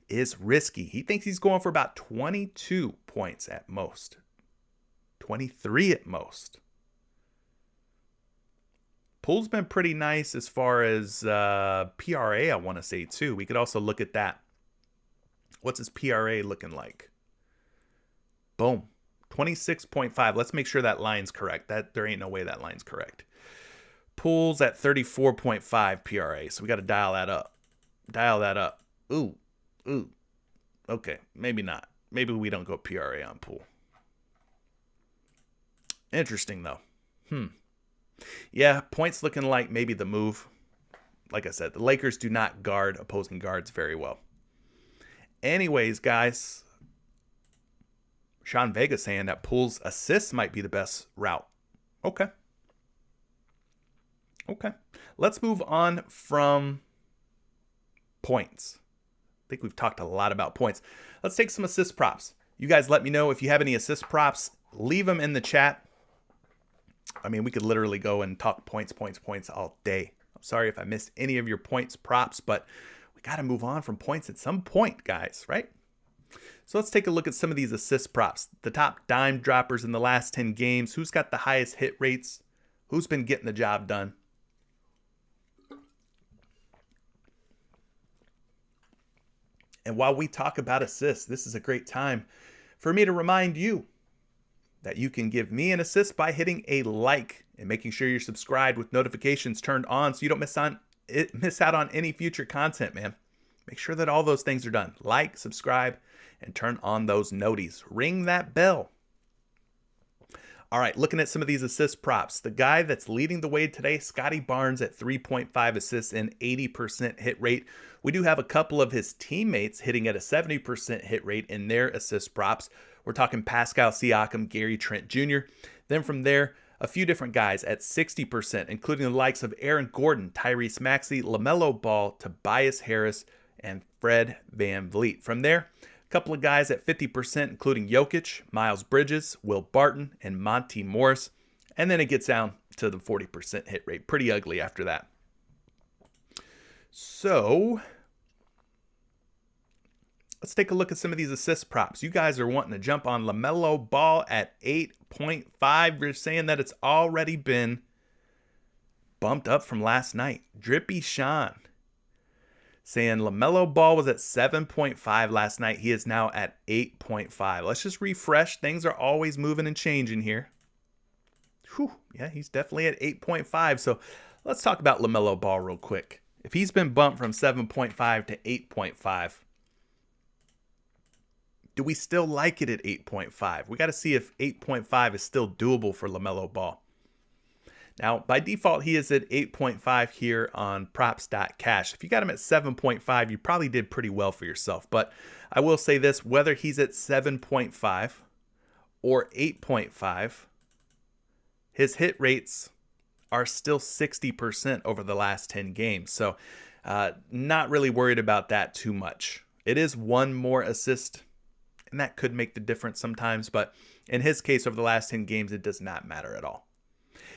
is risky. He thinks he's going for about 22 points at most. 23 at most. Poole's been pretty nice as far as PRA, I want to say, too. We could also look at that. What's his PRA looking like? Boom. 26.5. Let's make sure that line's correct. There ain't no way that line's correct. Poole's at 34.5 PRA, so we got to dial that up. Dial that up. Ooh. Okay, maybe not. Maybe we don't go PRA on Poole. Interesting, though. Yeah, points looking like maybe the move. Like I said, the Lakers do not guard opposing guards very well. Anyways, guys, Sean Vega saying that Poole's assists might be the best route. Okay. Let's move on from points. I think we've talked a lot about points. Let's take some assist props. You guys let me know if you have any assist props. Leave them in the chat. I mean, we could literally go and talk points all day. I'm sorry if I missed any of your points props, but we got to move on from points at some point, guys, right? So let's take a look at some of these assist props. The top dime droppers in the last 10 games. Who's got the highest hit rates? Who's been getting the job done? And while we talk about assists, this is a great time for me to remind you that you can give me an assist by hitting a like and making sure you're subscribed with notifications turned on so you don't miss out on any future content, man. Make sure that all those things are done. Like, subscribe, and turn on those noties. Ring that bell. All right, looking at some of these assist props. The guy that's leading the way today, Scotty Barnes at 3.5 assists and 80% hit rate. We do have a couple of his teammates hitting at a 70% hit rate in their assist props. We're talking Pascal Siakam, Gary Trent Jr. Then from there, a few different guys at 60%, including the likes of Aaron Gordon, Tyrese Maxey, LaMelo Ball, Tobias Harris, and Fred VanVleet. From there, a couple of guys at 50%, including Jokic, Miles Bridges, Will Barton, and Monty Morris. And then it gets down to the 40% hit rate. Pretty ugly after that. So let's take a look at some of these assist props. You guys are wanting to jump on LaMelo Ball at 8.5. We're saying that it's already been bumped up from last night. Drippy Sean saying LaMelo Ball was at 7.5 last night. He is now at 8.5. Let's just refresh. Things are always moving and changing here. Whew. Yeah, he's definitely at 8.5. So let's talk about LaMelo Ball real quick. If he's been bumped from 7.5 to 8.5, do we still like it at 8.5? We got to see if 8.5 is still doable for LaMelo Ball. Now, by default, he is at 8.5 here on props.cash. If you got him at 7.5, you probably did pretty well for yourself. But I will say this, whether he's at 7.5 or 8.5, his hit rates are still 60% over the last 10 games. So not really worried about that too much. It is one more assist, and that could make the difference sometimes. But in his case, over the last 10 games, it does not matter at all.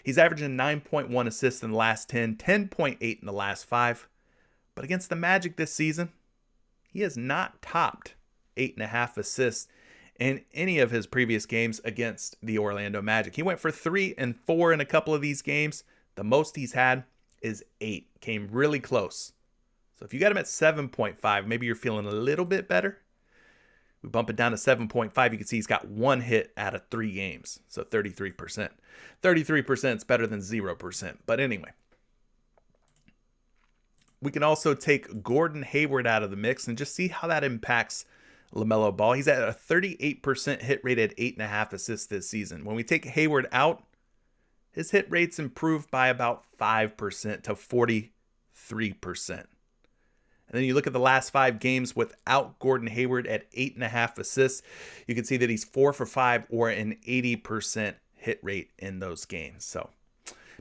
He's averaging 9.1 assists in the last 10, 10.8 in the last 5. But against the Magic this season, he has not topped 8.5 assists in any of his previous games against the Orlando Magic. He went for 3 and 4 in a couple of these games. The most he's had is 8. Came really close. So if you got him at 7.5, maybe you're feeling a little bit better. We bump it down to 7.5. You can see he's got 1 hit out of 3 games. So 33%. 33% is better than 0%. But anyway, we can also take Gordon Hayward out of the mix and just see how that impacts LaMelo Ball. He's at a 38% hit rate at 8.5 assists this season. When we take Hayward out, his hit rates improved by about 5% to 43%. And then you look at the last 5 games without Gordon Hayward at 8.5 assists. You can see that he's 4 for 5 or an 80% hit rate in those games. So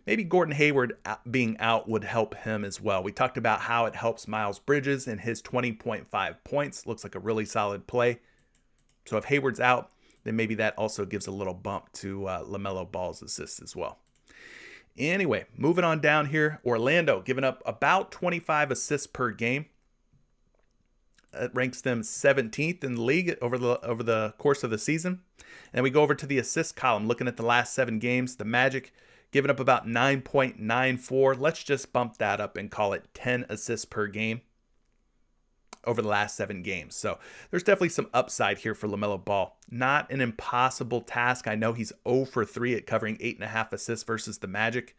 maybe Gordon Hayward being out would help him as well. We talked about how it helps Miles Bridges in his 20.5 points. Looks like a really solid play. So if Hayward's out, then maybe that also gives a little bump to LaMelo Ball's assists as well. Anyway, moving on down here. Orlando giving up about 25 assists per game. It ranks them 17th in the league over the course of the season. And we go over to the assist column, looking at the last 7 games. The Magic giving up about 9.94. Let's just bump that up and call it 10 assists per game over the last 7 games. So there's definitely some upside here for LaMelo Ball. Not an impossible task. I know he's 0 for 3 at covering 8.5 assists versus the Magic.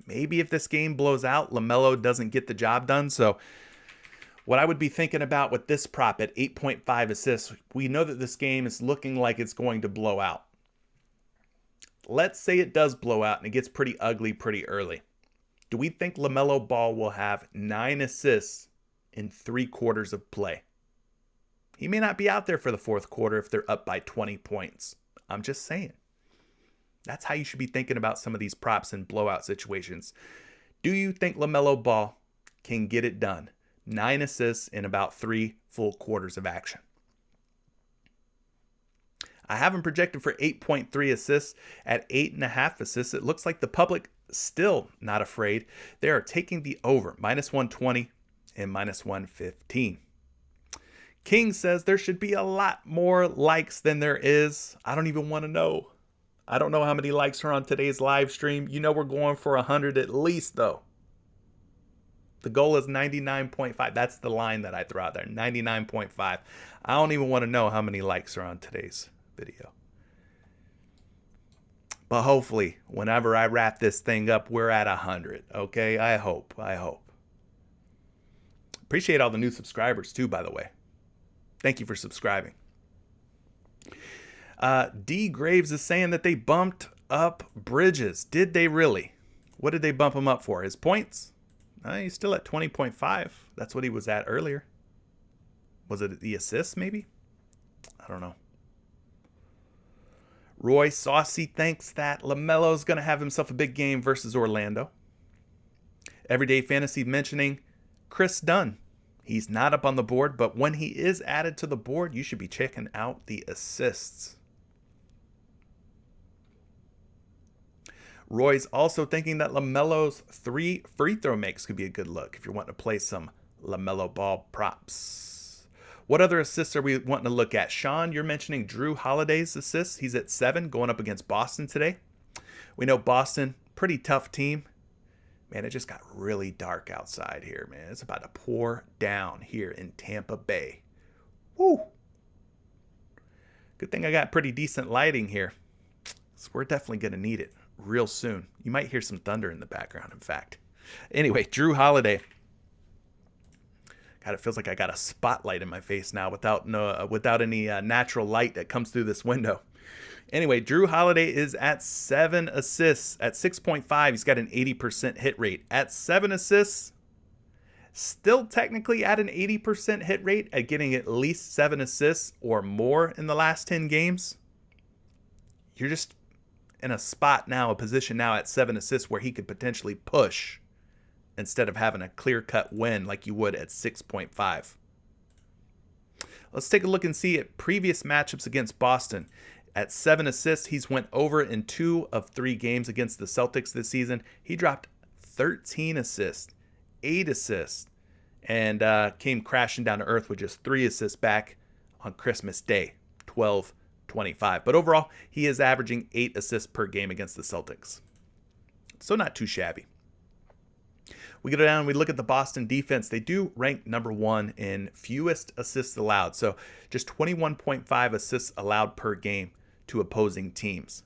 Maybe if this game blows out, LaMelo doesn't get the job done. So what I would be thinking about with this prop at 8.5 assists, we know that this game is looking like it's going to blow out. Let's say it does blow out and it gets pretty ugly pretty early. Do we think LaMelo Ball will have 9 assists in 3 quarters of play? He may not be out there for the 4th quarter if they're up by 20 points. I'm just saying. That's how you should be thinking about some of these props in blowout situations. Do you think LaMelo Ball can get it done? 9 assists in about 3 full quarters of action. I have him projected for 8.3 assists at 8.5 assists. It looks like the public still not afraid. They are taking the over, -120 and -115. King says there should be a lot more likes than there is. I don't even want to know. I don't know how many likes are on today's live stream. You know we're going for 100 at least, though. The goal is 99.5. That's the line that I throw out there, 99.5. I don't even want to know how many likes are on today's video. But hopefully, whenever I wrap this thing up, we're at 100. Okay? I hope. Appreciate all the new subscribers, too, by the way. Thank you for subscribing. D Graves is saying that they bumped up Bridges. Did they really? What did they bump him up for? His points? He's still at 20.5. That's what he was at earlier. Was it the assists, maybe? I don't know. Roy Saucy thinks that LaMelo's going to have himself a big game versus Orlando. Everyday Fantasy mentioning Chris Dunn. He's not up on the board, but when he is added to the board, you should be checking out the assists. Roy's also thinking that LaMelo's 3 free throw makes could be a good look if you're wanting to play some LaMelo Ball props. What other assists are we wanting to look at? Sean, you're mentioning Drew Holiday's assists. He's at 7 going up against Boston today. We know Boston, pretty tough team. Man, it just got really dark outside here, man. It's about to pour down here in Tampa Bay. Woo! Good thing I got pretty decent lighting here. So we're definitely going to need it real soon. You might hear some thunder in the background, in fact. Anyway, Drew Holiday. God, it feels like I got a spotlight in my face now without any natural light that comes through this window. Anyway, Drew Holiday is at 7 assists. At 6.5, he's got an 80% hit rate. At 7 assists, still technically at an 80% hit rate at getting at least 7 assists or more in the last 10 games. You're just in a spot now, a position now at 7 assists where he could potentially push instead of having a clear-cut win like you would at 6.5. Let's take a look and see at previous matchups against Boston. At 7 assists, he's went over in 2 of 3 games against the Celtics this season. He dropped 13 assists, 8 assists, and came crashing down to earth with just 3 assists back on Christmas Day, 12-25. But overall, he is averaging 8 assists per game against the Celtics. So not too shabby. We go down and we look at the Boston defense. They do rank number 1 in fewest assists allowed. So just 21.5 assists allowed per game to opposing teams.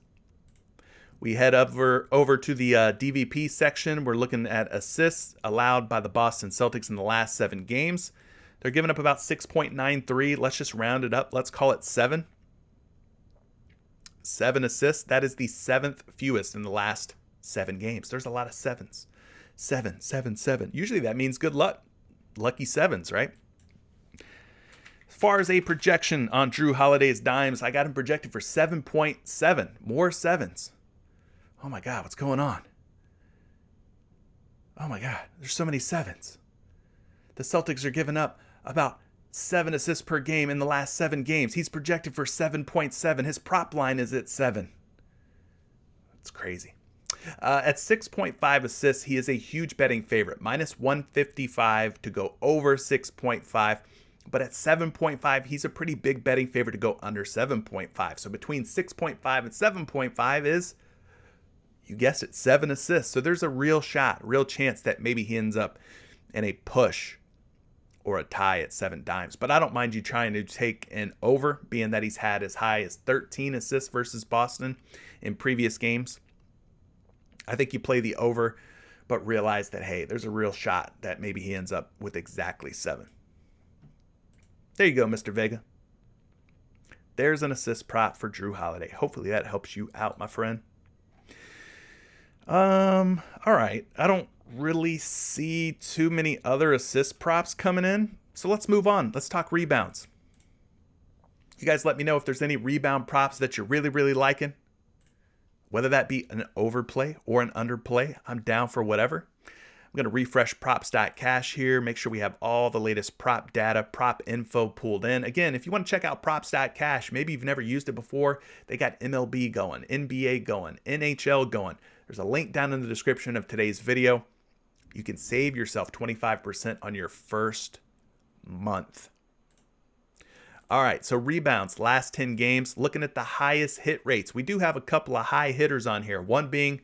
We head over to the DVP section. We're looking at assists allowed by the Boston Celtics in the last 7 games. They're giving up about 6.93. Let's just round it up. Let's call it 7. 7 assists. That is the 7th fewest in the last 7 games. There's a lot of 7s. 7, 7, 7. Usually that means good luck. Lucky 7s, right? As far as a projection on Jrue Holiday's dimes, I got him projected for 7.7. More 7s. Oh my God, what's going on? Oh my God, there's so many 7s. The Celtics are giving up about 7 assists per game in the last 7 games. He's projected for 7.7. His prop line is at 7. That's crazy. At 6.5 assists, he is a huge betting favorite. Minus 155 to go over 6.5. But at 7.5, he's a pretty big betting favorite to go under 7.5. So between 6.5 and 7.5 is, you guessed it, 7 assists. So there's a real shot, real chance that maybe he ends up in a push or a tie at 7 dimes. But I don't mind you trying to take an over, being that he's had as high as 13 assists versus Boston in previous games. I think you play the over, but realize that, hey, there's a real shot that maybe he ends up with exactly 7. There you go, Mr. Vega. There's an assist prop for Jrue Holiday. Hopefully that helps you out, my friend. All right. I don't really see too many other assist props coming in. So let's move on. Let's talk rebounds. You guys let me know if there's any rebound props that you're really, really liking. Whether that be an overplay or an underplay, I'm down for whatever. I'm going to refresh props.cash here, make sure we have all the latest prop data, prop info pulled in. Again, if you want to check out props.cash, maybe you've never used it before, they got MLB going, NBA going, NHL going. There's a link down in the description of today's video. You can save yourself 25% on your first month. All right, so rebounds, last 10 games, looking at the highest hit rates. We do have a couple of high hitters on here, one being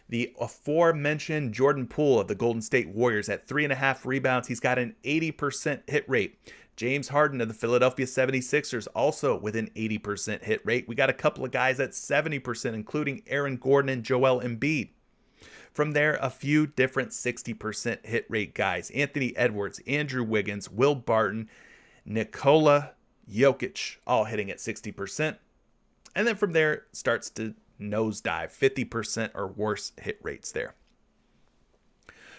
the aforementioned Jordan Poole of the Golden State Warriors at 3.5 rebounds. He's got an 80% hit rate. James Harden of the Philadelphia 76ers also with an 80% hit rate. We got a couple of guys at 70%, including Aaron Gordon and Joel Embiid. From there, a few different 60% hit rate guys. Anthony Edwards, Andrew Wiggins, Will Barton, Nikola Jokic, all hitting at 60%. And then from there, starts to nosedive, 50% or worse hit rates there.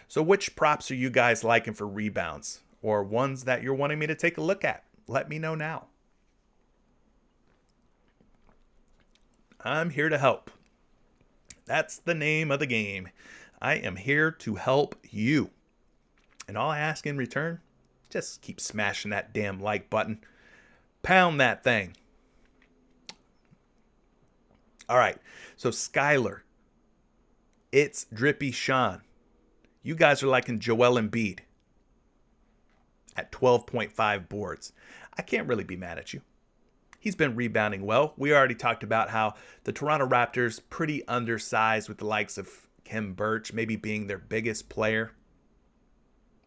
So which props are you guys liking for rebounds, or ones that you're wanting me to take a look at? Let me know now. I'm here to help. That's the name of the game. I am here to help you. And all I ask in return, just keep smashing that damn like button. Pound that thing. All right, so Skylar, it's Drippy Sean. You guys are liking Joel Embiid at 12.5 boards. I can't really be mad at you. He's been rebounding well. We already talked about how the Toronto Raptors pretty undersized with the likes of Khem Birch maybe being their biggest player.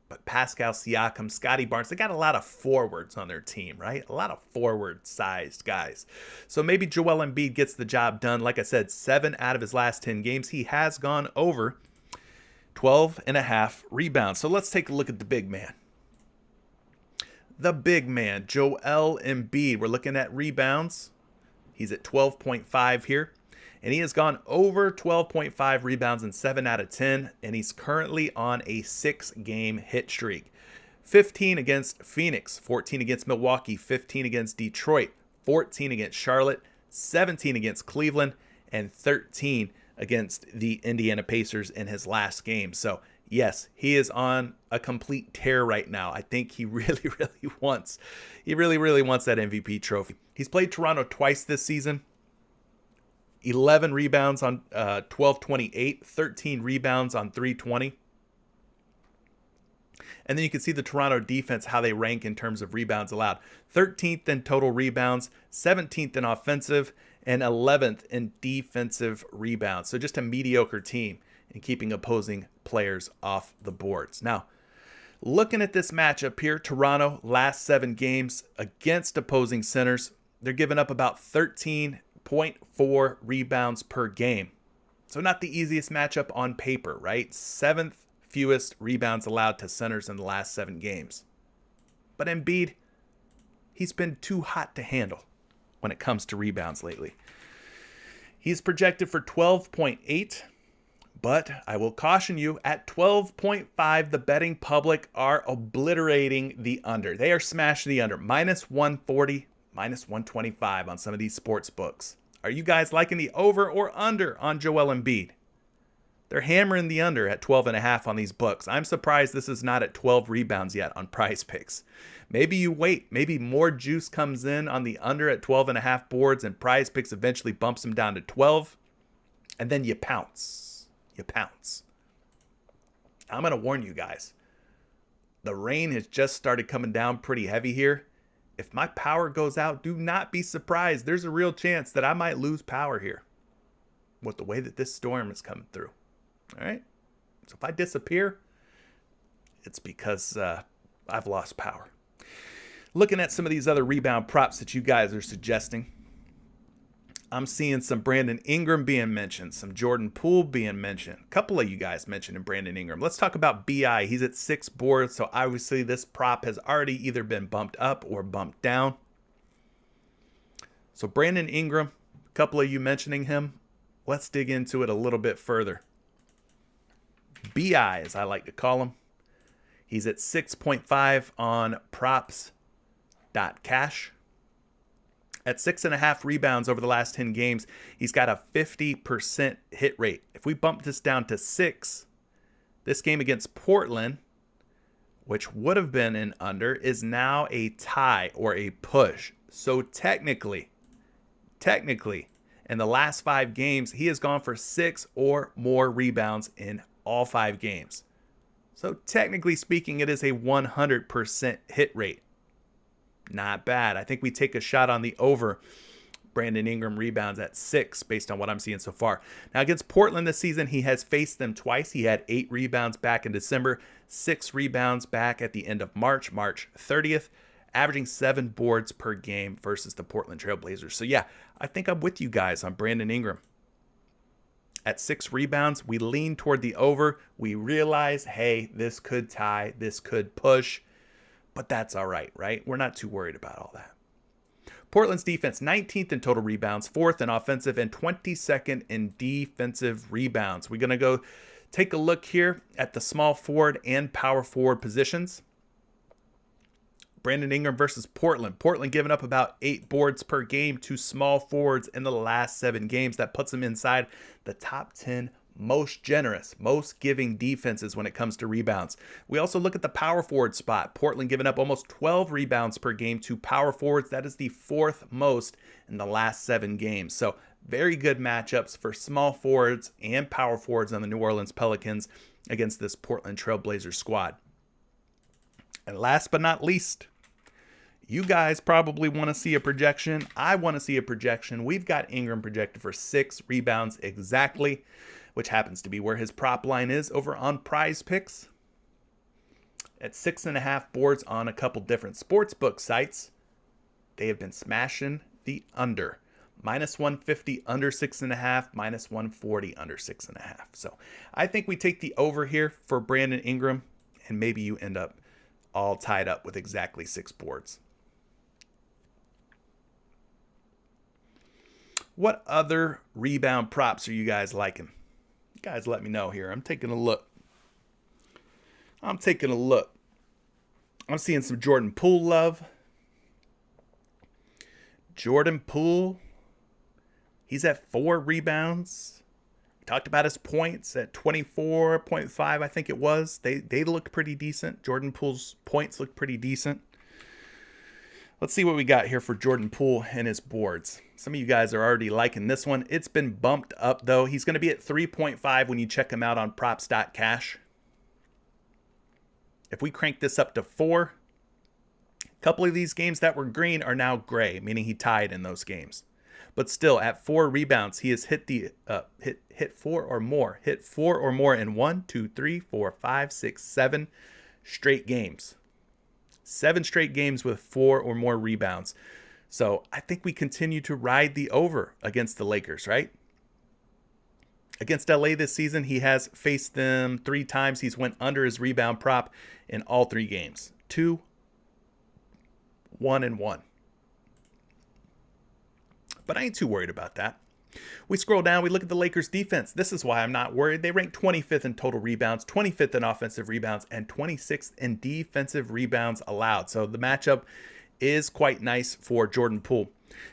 But Pascal Siakam, Scotty Barnes, they got a lot of forwards on their team, right? A lot of forward-sized guys. So maybe Joel Embiid gets the job done. Like I said, 7 out of his last 10 games, he has gone over 12.5 rebounds. So let's take a look at the big man. The big man, Joel Embiid. We're looking at rebounds. He's at 12.5 here. And he has gone over 12.5 rebounds in 7 out of 10. And he's currently on a 6-game hit streak. 15 against Phoenix, 14 against Milwaukee, 15 against Detroit, 14 against Charlotte, 17 against Cleveland, and 13 against the Indiana Pacers in his last game. So, yes, he is on a complete tear right now. I think he really wants that MVP trophy. He's played Toronto twice this season. 11 rebounds on 12-28, 13 rebounds on 3-20. And then you can see the Toronto defense, how they rank in terms of rebounds allowed. 13th in total rebounds, 17th in offensive, and 11th in defensive rebounds. So just a mediocre team in keeping opposing players off the boards. Now, looking at this matchup here, Toronto, last 7 games against opposing centers, they're giving up about 13.4 rebounds per game. So not the easiest matchup on paper, right? 7th fewest rebounds allowed to centers in the last 7 games. But Embiid, he's been too hot to handle when it comes to rebounds lately. He's projected for 12.8, but I will caution you, at 12.5, the betting public are obliterating the under. They are smashing the under. Minus 140, minus 125 on some of these sports books. Are you guys liking the over or under on Joel Embiid? They're hammering the under at 12.5 on these books. I'm surprised this is not at 12 rebounds yet on PrizePicks. Maybe you wait. Maybe more juice comes in on the under at 12.5 boards and PrizePicks eventually bumps them down to 12. And then you pounce. You pounce. I'm going to warn you guys. The rain has just started coming down pretty heavy here. If my power goes out, do not be surprised. There's a real chance that I might lose power here with the way that this storm is coming through. All right. So if I disappear, it's because I've lost power. Looking at some of these other rebound props that you guys are suggesting, I'm seeing some Brandon Ingram being mentioned, some Jordan Poole being mentioned. A couple of you guys mentioned Brandon Ingram. Let's talk about BI. He's at 6 boards, so obviously this prop has already either been bumped up or bumped down. So Brandon Ingram, a couple of you mentioning him. Let's dig into it a little bit further. BI, as I like to call him. He's at 6.5 on props.cash. At 6.5 rebounds over the last 10 games, he's got a 50% hit rate. If we bump this down to 6, this game against Portland, which would have been an under, is now a tie or a push. So technically, in the last 5 games, he has gone for 6 or more rebounds in all 5 games. So technically speaking, it is a 100% hit rate. Not bad. I think we take a shot on the over. Brandon Ingram rebounds at 6 based on what I'm seeing so far. Now against Portland this season, he has faced them twice. He had 8 rebounds back in December, 6 rebounds back at the end of March 30th, averaging 7 boards per game versus the Portland Trail Blazers. So yeah, I think I'm with you guys on Brandon Ingram. At 6 rebounds, we lean toward the over. We realize, hey, this could tie, this could push, but that's all right, right? We're not too worried about all that. Portland's defense, 19th in total rebounds, 4th in offensive, and 22nd in defensive rebounds. We're going to go take a look here at the small forward and power forward positions. Brandon Ingram versus Portland. Portland giving up about 8 boards per game to small forwards in the last 7 games. That puts them inside the top 10 most generous, most giving defenses when it comes to rebounds. We also look at the power forward spot. Portland giving up almost 12 rebounds per game to power forwards. That is the 4th most in the last 7 games. So very good matchups for small forwards and power forwards on the New Orleans Pelicans against this Portland Trail Blazers squad. And last but not least, you guys probably want to see a projection. I want to see a projection. We've got Ingram projected for 6 rebounds exactly, which happens to be where his prop line is over on PrizePicks. At 6.5 boards on a couple different sportsbook sites, they have been smashing the under. Minus 150 under 6.5, minus 140 under 6.5. So I think we take the over here for Brandon Ingram, and maybe you end up all tied up with exactly 6 boards. What other rebound props are you guys liking? You guys let me know here. I'm taking a look. I'm seeing some Jordan Poole love. Jordan Poole, he's at 4 rebounds. We talked about his points at 24.5, I think it was. They looked pretty decent. Jordan Poole's points looked pretty decent. Let's see what we got here for Jordan Poole and his boards. Some of you guys are already liking this one. It's been bumped up, though. He's going to be at 3.5 when you check him out on props.cash. If we crank this up to 4, a couple of these games that were green are now gray, meaning he tied in those games. But still, at 4 rebounds, he has hit the hit 4 or more. Hit 4 or more in 1, 2, 3, 4, 5, 6, 7 straight games. 7 straight games with 4 or more rebounds. So I think we continue to ride the over against the Lakers, right? Against LA this season, he has faced them 3 times. He's went under his rebound prop in all 3 games. 2, 1, and 1. But I ain't too worried about that. We scroll down, we look at the Lakers defense. This is why I'm not worried. They rank 25th in total rebounds, 25th in offensive rebounds, and 26th in defensive rebounds allowed. So the matchup is quite nice for Jordan Poole.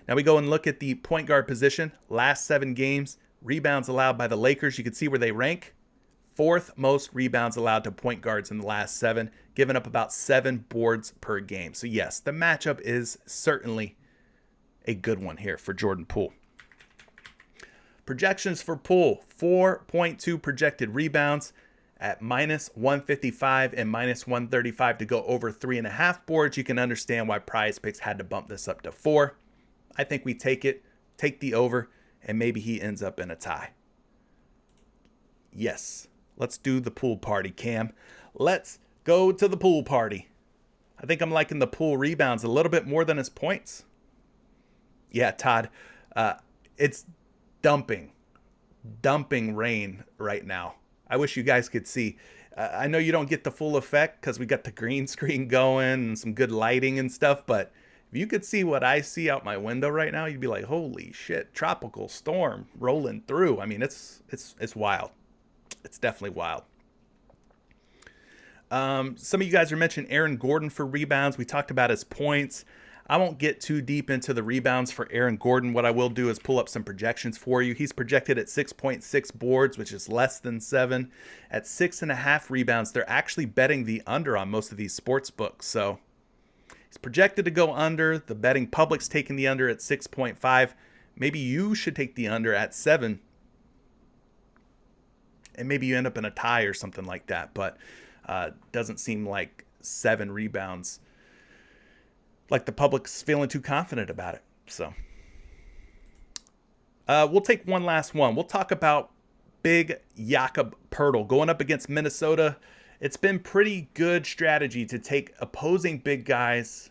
Now we go and look at the point guard position. Last 7 games, rebounds allowed by the Lakers. You can see where they rank. 4th most rebounds allowed to point guards in the last 7, giving up about 7 boards per game. So yes, the matchup is certainly a good one here for Jordan Poole. Projections for Poole, 4.2 projected rebounds at minus 155 and minus 135 to go over 3.5 boards. You can understand why PrizePicks had to bump this up to 4. I think we take the over, and maybe he ends up in a tie. Yes, let's do the pool party, Cam. Let's go to the pool party. I think I'm liking the Poole rebounds a little bit more than his points. Yeah, Todd, it's dumping rain right now. I wish you guys could see. I know you don't get the full effect because we got the green screen going and some good lighting and stuff, but if you could see what I see out my window right now, you'd be like, holy shit, tropical storm rolling through. I mean, it's wild. It's definitely wild. Some of you guys are mentioning Aaron Gordon for rebounds. We talked about his points. I won't get too deep into the rebounds for Aaron Gordon. What I will do is pull up some projections for you. He's projected at 6.6 boards, which is less than 7. At 6.5 rebounds, they're actually betting the under on most of these sports books. So he's projected to go under. The betting public's taking the under at 6.5. Maybe you should take the under at 7. And maybe you end up in a tie or something like that. But doesn't seem like 7 rebounds, like the public's feeling too confident about it. So we'll take one last one. We'll talk about big Jakob Poeltl going up against Minnesota. It's been pretty good strategy to take opposing big guys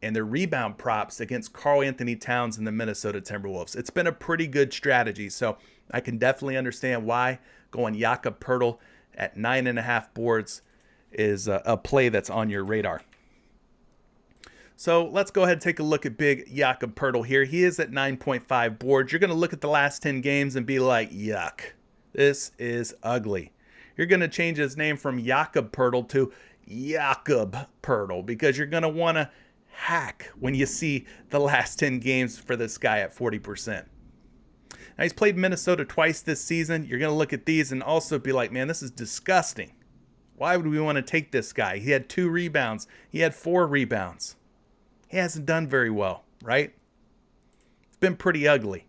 and their rebound props against Karl Anthony Towns and the Minnesota Timberwolves. It's been a pretty good strategy, so I can definitely understand why going Jakob Poeltl at 9.5 boards is a play that's on your radar. So let's go ahead and take a look at big Jakob Poeltl here. He is at 9.5 boards. You're going to look at the last 10 games and be like, yuck, this is ugly. You're going to change his name from Jakob Poeltl to Jakob Poeltl because you're going to want to hack when you see the last 10 games for this guy at 40%. Now, he's played Minnesota twice this season. You're going to look at these and also be like, man, this is disgusting. Why would we want to take this guy? He had 2 rebounds. He had 4 rebounds. He hasn't done very well, right? It's been pretty ugly.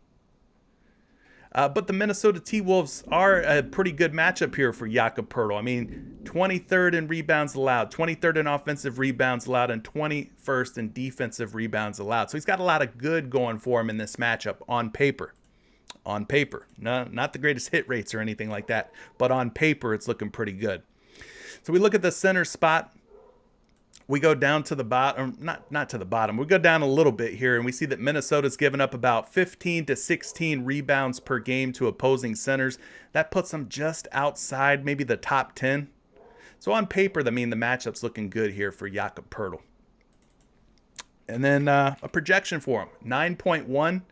But the Minnesota T-Wolves are a pretty good matchup here for Jakob Poeltl. I mean, 23rd in rebounds allowed, 23rd in offensive rebounds allowed, and 21st in defensive rebounds allowed. So he's got a lot of good going for him in this matchup on paper. On paper. No, not the greatest hit rates or anything like that, but on paper it's looking pretty good. So we look at the center spot. We go down to the bottom, not to the bottom. We go down a little bit here, and we see that Minnesota's given up about 15 to 16 rebounds per game to opposing centers. That puts them just outside maybe the top 10. So on paper, I mean, the matchup's looking good here for Jakob Poeltl. And then a projection for him, 9.1,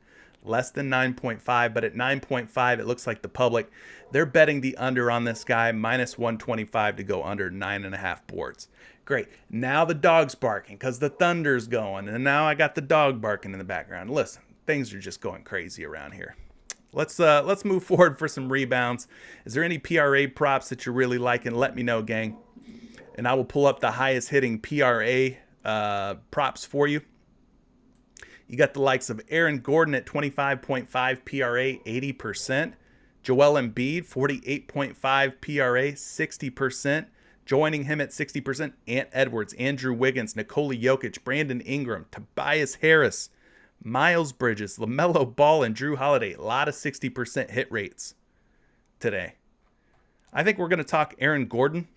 less than 9.5, but at 9.5, it looks like the public, they're betting the under on this guy, minus 125 to go under 9.5 boards. Great. Now the dog's barking because the thunder's going, and now I got the dog barking in the background. Listen, things are just going crazy around here. Let's move forward for some rebounds. Is there any PRA props that you're really liking? Let me know, gang, and I will pull up the highest hitting PRA props for you. You got the likes of Aaron Gordon at 25.5 PRA, 80%. Joel Embiid, 48.5 PRA, 60%. Joining him at 60%, Ant Edwards, Andrew Wiggins, Nikola Jokic, Brandon Ingram, Tobias Harris, Miles Bridges, LaMelo Ball, and Drew Holiday. A lot of 60% hit rates today. I think we're going to talk Aaron Gordon,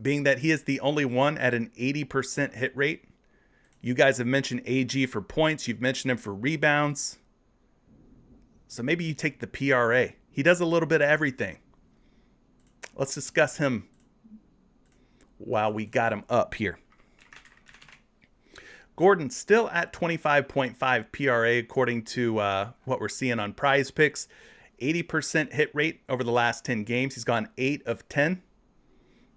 being that he is the only one at an 80% hit rate. You guys have mentioned AG for points. You've mentioned him for rebounds. So maybe you take the PRA. He does a little bit of everything. Let's discuss him while we got him up here. Gordon still at 25.5 PRA according to what we're seeing on PrizePicks. 80% hit rate over the last 10 games. He's gone 8 of 10.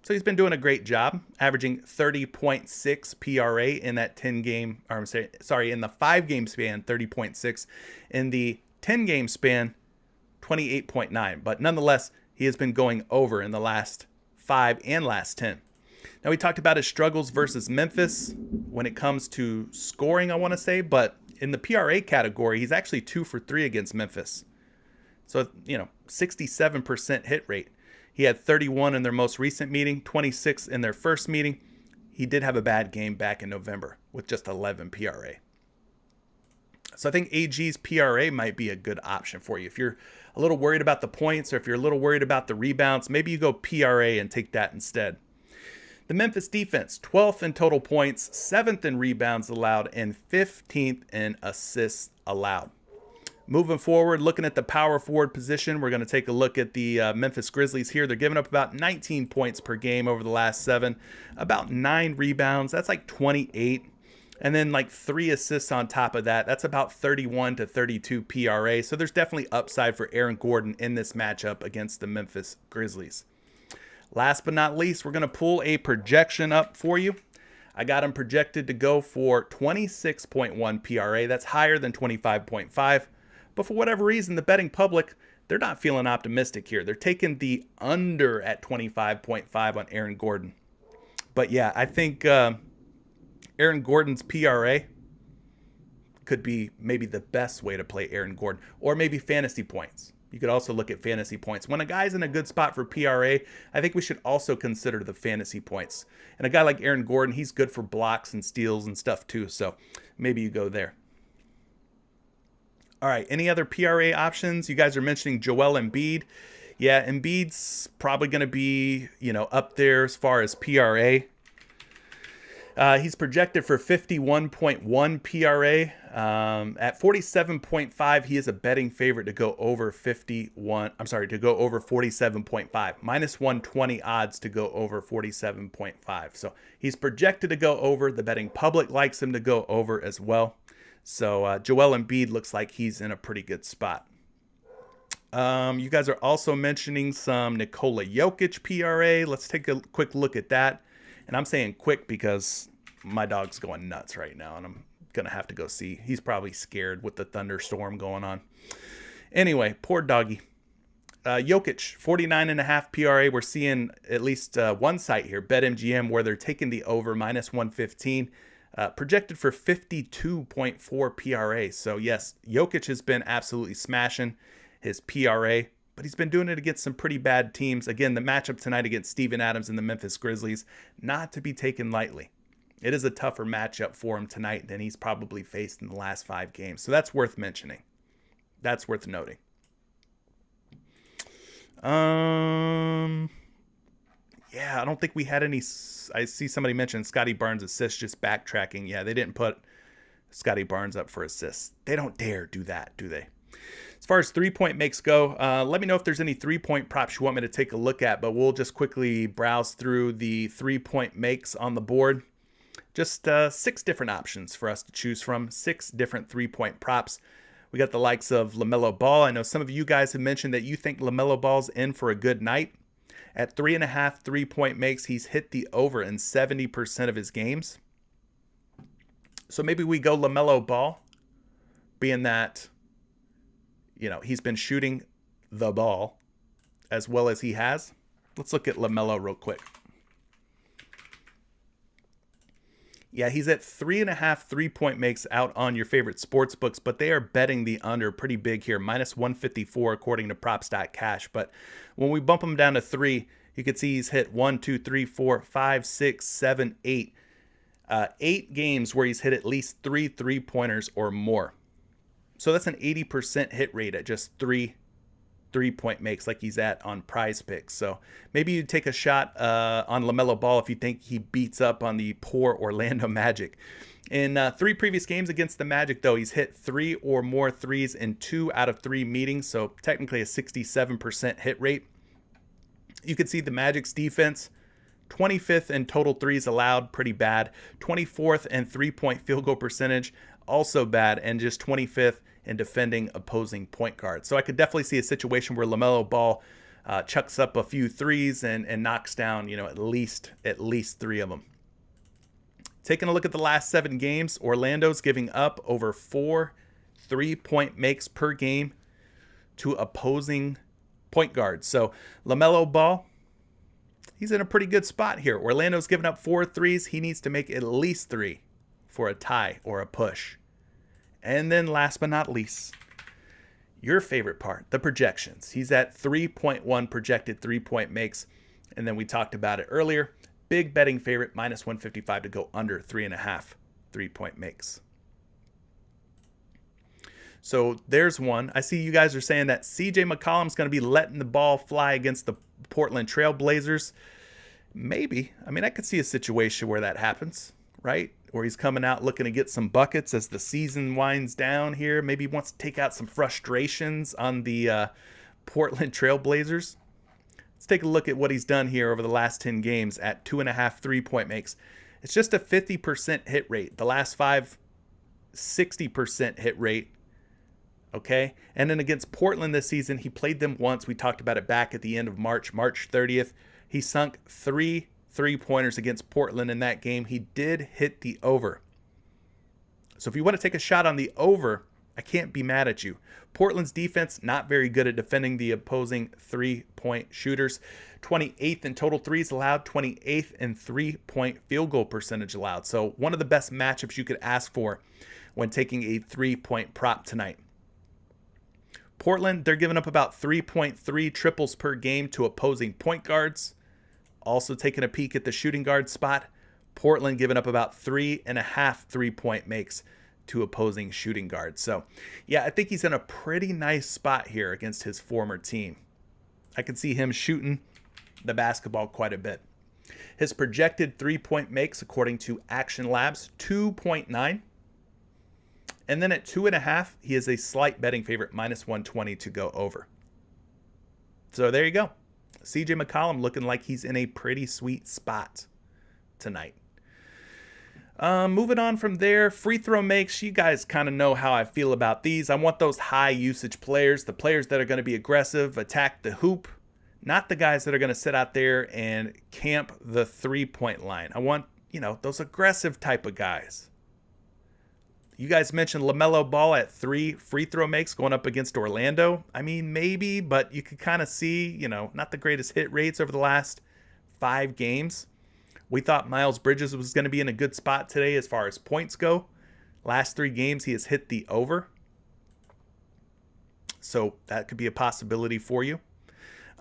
So he's been doing a great job, averaging 30.6 PRA in that 10 game, or in the 5 game span, 30.6. In the 10 game span, 28.9. But nonetheless, he has been going over in the last 5 and last 10. Now, we talked about his struggles versus Memphis when it comes to scoring, I want to say, but in the PRA category, he's actually 2 for 3 against Memphis. So, 67% hit rate. He had 31 in their most recent meeting, 26 in their first meeting. He did have a bad game back in November with just 11 PRA. So I think AG's PRA might be a good option for you. If you're a little worried about the points or if you're a little worried about the rebounds, maybe you go PRA and take that instead. The Memphis defense, 12th in total points, 7th in rebounds allowed, and 15th in assists allowed. Moving forward, looking at the power forward position, we're going to take a look at the Memphis Grizzlies here. They're giving up about 19 points per game over the last 7, about 9 rebounds. That's like 28. And then like 3 assists on top of that. That's about 31 to 32 PRA. So there's definitely upside for Aaron Gordon in this matchup against the Memphis Grizzlies. Last but not least, we're going to pull a projection up for you. I got him projected to go for 26.1 PRA. That's higher than 25.5. But for whatever reason, the betting public, they're not feeling optimistic here. They're taking the under at 25.5 on Aaron Gordon. But yeah, I think Aaron Gordon's PRA could be maybe the best way to play Aaron Gordon. Or maybe fantasy points. You could also look at fantasy points. When a guy's in a good spot for PRA, I think we should also consider the fantasy points. And a guy like Aaron Gordon, he's good for blocks and steals and stuff too. So maybe you go there. All right, any other PRA options? You guys are mentioning Joel Embiid. Yeah, Embiid's probably going to be, up there as far as PRA. He's projected for 51.1 PRA. At 47.5, he is a betting favorite to go over 47.5. Minus 120 odds to go over 47.5. So he's projected to go over. The betting public likes him to go over as well. So Joel Embiid looks like he's in a pretty good spot. You guys are also mentioning some Nikola Jokic PRA. Let's take a quick look at that. And I'm saying quick because my dog's going nuts right now, and I'm going to have to go see. He's probably scared with the thunderstorm going on. Anyway, poor doggy. Jokic, 49.5 PRA. We're seeing at least one site here, BetMGM, where they're taking the over, minus 115. Projected for 52.4 PRA. So yes, Jokic has been absolutely smashing his PRA, but he's been doing it against some pretty bad teams. Again, the matchup tonight against Steven Adams and the Memphis Grizzlies, not to be taken lightly. It is a tougher matchup for him tonight than he's probably faced in the last 5 games. So that's worth mentioning. That's worth noting. Yeah, I don't think we had any. I see somebody mention Scotty Barnes assists, just backtracking. Yeah, they didn't put Scotty Barnes up for assists. They don't dare do that, do they? As far as 3-point makes go, let me know if there's any 3-point props you want me to take a look at, but we'll just quickly browse through the 3-point makes on the board. Just 6 different options for us to choose from, 6 different 3-point props. We got the likes of LaMelo Ball. I know some of you guys have mentioned that you think LaMelo Ball's in for a good night. At 3.5 3-point makes, he's hit the over in 70% of his games. So maybe we go LaMelo Ball, being that, he's been shooting the ball as well as he has. Let's look at LaMelo real quick. Yeah, he's at 3.5 3-point makes out on your favorite sports books, but they are betting the under pretty big here, minus 154 according to props.cash. But when we bump him down to 3, You can see he's hit 1, 2, 3, 4, 5, 6, 7, 8. 8 games where he's hit at least 3 3-pointers or more. So that's an 80% hit rate at just 3 3-point makes like he's at on PrizePicks. So maybe you take a shot on LaMelo Ball if you think he beats up on the poor Orlando Magic. In 3 previous games against the Magic, though, he's hit 3 or more threes in 2 out of 3 meetings, so technically a 67% hit rate. You can see the Magic's defense, 25th in total threes allowed, pretty bad. 24th in 3-point field goal percentage, also bad, and just 25th in defending opposing point guards. So I could definitely see a situation where LaMelo Ball chucks up a few threes and knocks down, at least 3 of them. Taking a look at the last 7 games, Orlando's giving up over 4 3-point makes per game to opposing point guards. So LaMelo Ball, he's in a pretty good spot here. Orlando's giving up 4 threes. He needs to make at least 3 for a tie or a push. And then last but not least, your favorite part, the projections. He's at 3.1 projected 3-point makes. And then we talked about it earlier. Big betting favorite, minus 155 to go under 3.5 3-point makes. So there's one. I see you guys are saying that CJ McCollum's going to be letting the ball fly against the Portland Trail Blazers. Maybe. I could see a situation where that happens, right? Where he's coming out looking to get some buckets as the season winds down here. Maybe he wants to take out some frustrations on the Portland Trail Blazers. Let's take a look at what he's done here over the last 10 games at 2.5 3-point makes. It's just a 50% hit rate. The last 5, 60% hit rate. Okay. And then against Portland this season, he played them once. We talked about it back at the end of March 30th. He sunk 3 3-pointers against Portland in that game. He did hit the over. So if you want to take a shot on the over, I can't be mad at you. Portland's defense, not very good at defending the opposing 3-point shooters. 28th in total threes allowed, 28th in 3-point field goal percentage allowed. So one of the best matchups you could ask for when taking a 3-point prop tonight. Portland, they're giving up about 3.3 triples per game to opposing point guards. Also taking a peek at the shooting guard spot. Portland giving up about 3.5 3-point makes to opposing shooting guards. So, yeah, I think he's in a pretty nice spot here against his former team. I can see him shooting the basketball quite a bit. His projected 3-point makes, according to Action Labs, 2.9. And then at 2.5, he is a slight betting favorite, minus 120 to go over. So there you go. CJ McCollum looking like he's in a pretty sweet spot tonight. Moving on from there, free throw makes. You guys kind of know how I feel about these. I want those high usage players, the players that are going to be aggressive, attack the hoop, not the guys that are going to sit out there and camp the 3-point line. I want, those aggressive type of guys. You guys mentioned LaMelo Ball at 3 free throw makes going up against Orlando. Maybe, but you could kind of see, not the greatest hit rates over the last 5 games. We thought Miles Bridges was going to be in a good spot today as far as points go. Last 3 games, he has hit the over. So that could be a possibility for you.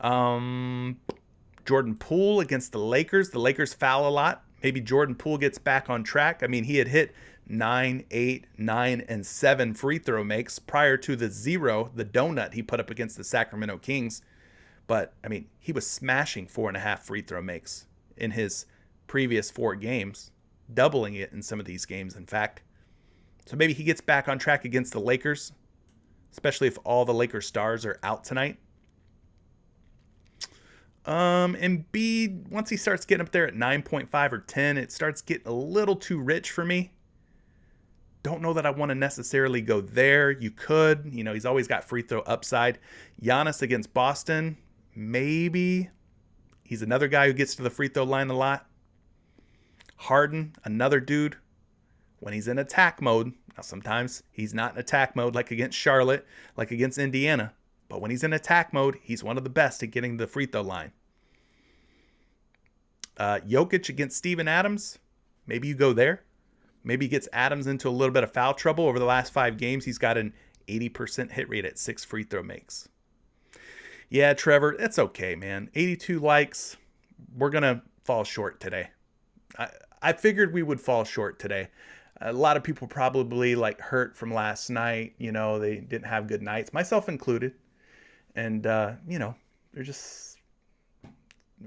Jordan Poole against the Lakers. The Lakers foul a lot. Maybe Jordan Poole gets back on track. He had hit 9, 8, 9, and 7 free throw makes prior to the 0, the donut he put up against the Sacramento Kings. But, he was smashing 4.5 free throw makes in his previous 4 games, doubling it in some of these games, in fact. So maybe he gets back on track against the Lakers, especially if all the Lakers stars are out tonight. Embiid, once he starts getting up there at 9.5 or 10, it starts getting a little too rich for me. Don't know that I want to necessarily go there. You could, he's always got free throw upside. Giannis against Boston, maybe. He's another guy who gets to the free throw line a lot. Harden, another dude, when he's in attack mode. Now, sometimes he's not in attack mode like against Charlotte, like against Indiana. But when he's in attack mode, he's one of the best at getting the free throw line. Jokic against Steven Adams, maybe you go there. Maybe he gets Adams into a little bit of foul trouble. Over the last 5 games, he's got an 80% hit rate at 6 free throw makes. Yeah, Trevor, it's okay, man. 82 likes. We're going to fall short today. I figured we would fall short today. A lot of people probably like hurt from last night. You know, they didn't have good nights, myself included. And, you know, we're just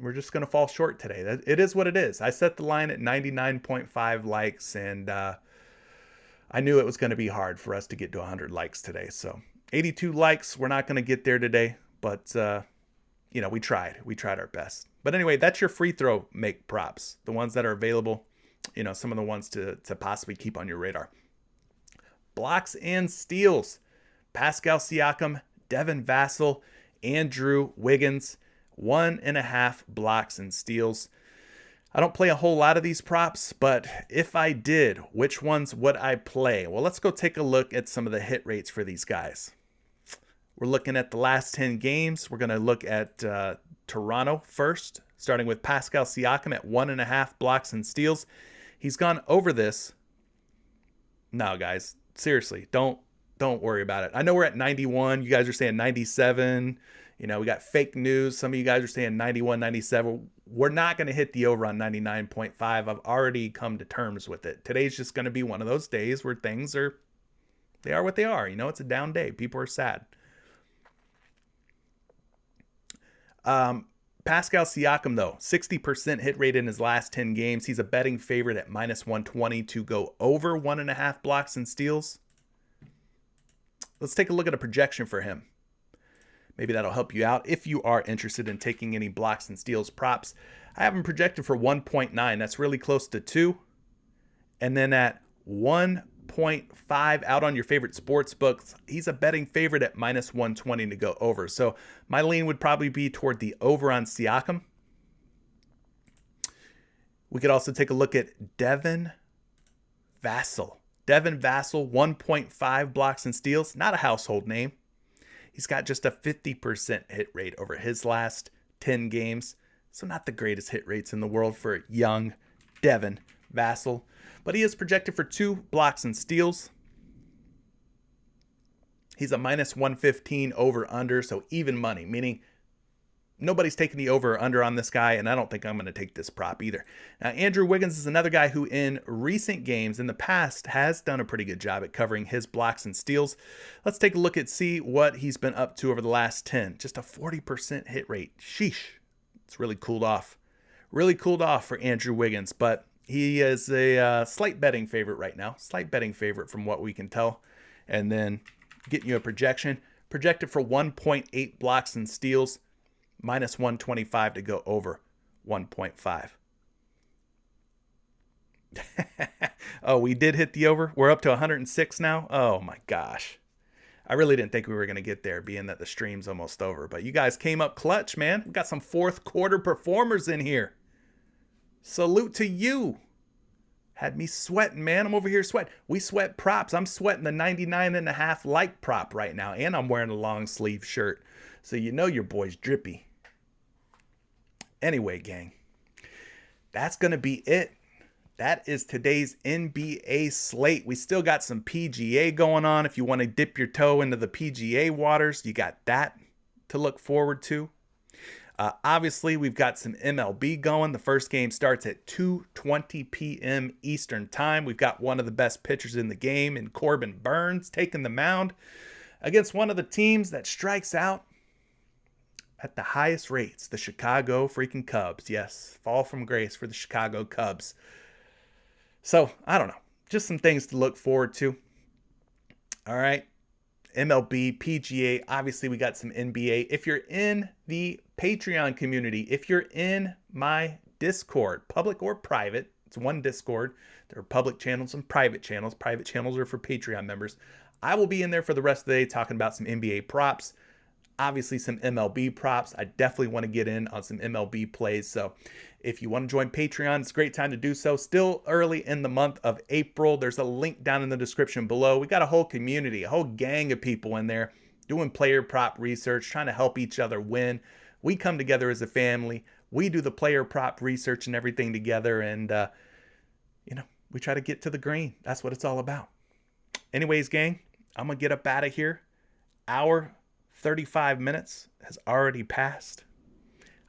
going to fall short today. It is what it is. I set the line at 99.5 likes, and I knew it was going to be hard for us to get to 100 likes today. So 82 likes, we're not going to get there today, but you know, we tried our best. But anyway, that's your free throw make props, the ones that are available, you know, some of the ones to possibly keep on your radar. Blocks and steals: Pascal Siakam, Devin Vassell, Andrew Wiggins, 1.5 blocks and steals. I don't play a whole lot of these props, but if I did, which ones would I play? Well, let's go take a look at some of the hit rates for these guys. We're looking at the last 10 games. We're going to look at Toronto first, starting with Pascal Siakam at 1.5 blocks and steals. He's gone over this. No, guys, seriously, don't worry about it. I know we're at 91. You guys are saying 97. You know, we got fake news. Some of you guys are saying 91, 97. We're not going to hit the over on 99.5. I've already come to terms with it. Today's just going to be one of those days where things are what they are. You know, it's a down day. People are sad. Pascal Siakam, though, 60% hit rate in his last 10 games. He's a betting favorite at -120 to go over 1.5 blocks and steals. Let's take a look at a projection for him. Maybe that'll help you out if you are interested in taking any blocks and steals props. I have him projected for 1.9. That's really close to 2. And then at 1.5 out on your favorite sports books, he's a betting favorite at -120 to go over. So my lean would probably be toward the over on Siakam. We could also take a look at Devin Vassell. Devin Vassell, 1.5 blocks and steals. Not a household name. He's got just a 50% hit rate over his last 10 games. So not the greatest hit rates in the world for young Devin Vassell. But he is projected for 2 blocks and steals. He's a -115 over under, so even money, meaning nobody's taking the over or under on this guy, and I don't think I'm going to take this prop either. Now, Andrew Wiggins is another guy who in recent games in the past has done a pretty good job at covering his blocks and steals. Let's take a look at see what he's been up to over the last 10. Just a 40% hit rate. Sheesh. It's really cooled off. Really cooled off for Andrew Wiggins, but he is a slight betting favorite right now. Slight betting favorite from what we can tell. And then getting you a projection. Projected for 1.8 blocks and steals. -125 to go over 1.5. Oh, we did hit the over. We're up to 106 now. Oh my gosh. I really didn't think we were going to get there, being that the stream's almost over. But you guys came up clutch, man. We got some fourth quarter performers in here. Salute to you. Had me sweating, man. I'm over here sweating. We sweat props. I'm sweating the 99.5 like prop right now. And I'm wearing a long sleeve shirt. So you know your boy's drippy. Anyway, gang, that's going to be it. That is today's NBA slate. We still got some PGA going on. If you want to dip your toe into the PGA waters, you got that to look forward to. Obviously, we've got some MLB going. The first game starts at 2:20 p.m. Eastern time. We've got one of the best pitchers in the game in Corbin Burnes taking the mound against one of the teams that strikes out at the highest rates, the Chicago freaking Cubs. Yes, fall from grace for the Chicago Cubs. So, I don't know. Just some things to look forward to. All right. MLB, PGA. Obviously, we got some NBA. If you're in the Patreon community, if you're in my Discord, public or private, it's one Discord. There are public channels and private channels. Private channels are for Patreon members. I will be in there for the rest of the day talking about some NBA props. Obviously, some MLB props. I definitely want to get in on some MLB plays. So if you want to join Patreon, it's a great time to do so. Still early in the month of April. There's a link down in the description below. We got a whole community, a whole gang of people in there doing player prop research, trying to help each other win. We come together as a family. We do the player prop research and everything together. And, we try to get to the green. That's what it's all about. Anyways, gang, I'm going to get up out of here. Hour 35 minutes has already passed.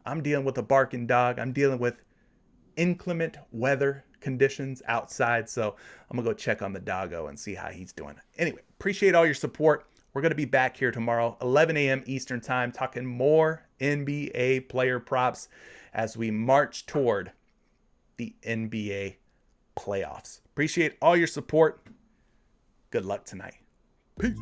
I'm dealing with a barking dog. I'm dealing with inclement weather conditions outside. So I'm going to go check on the doggo and see how he's doing. Anyway, appreciate all your support. We're going to be back here tomorrow, 11 a.m. Eastern time, talking more NBA player props as we march toward the NBA playoffs. Appreciate all your support. Good luck tonight. Peace.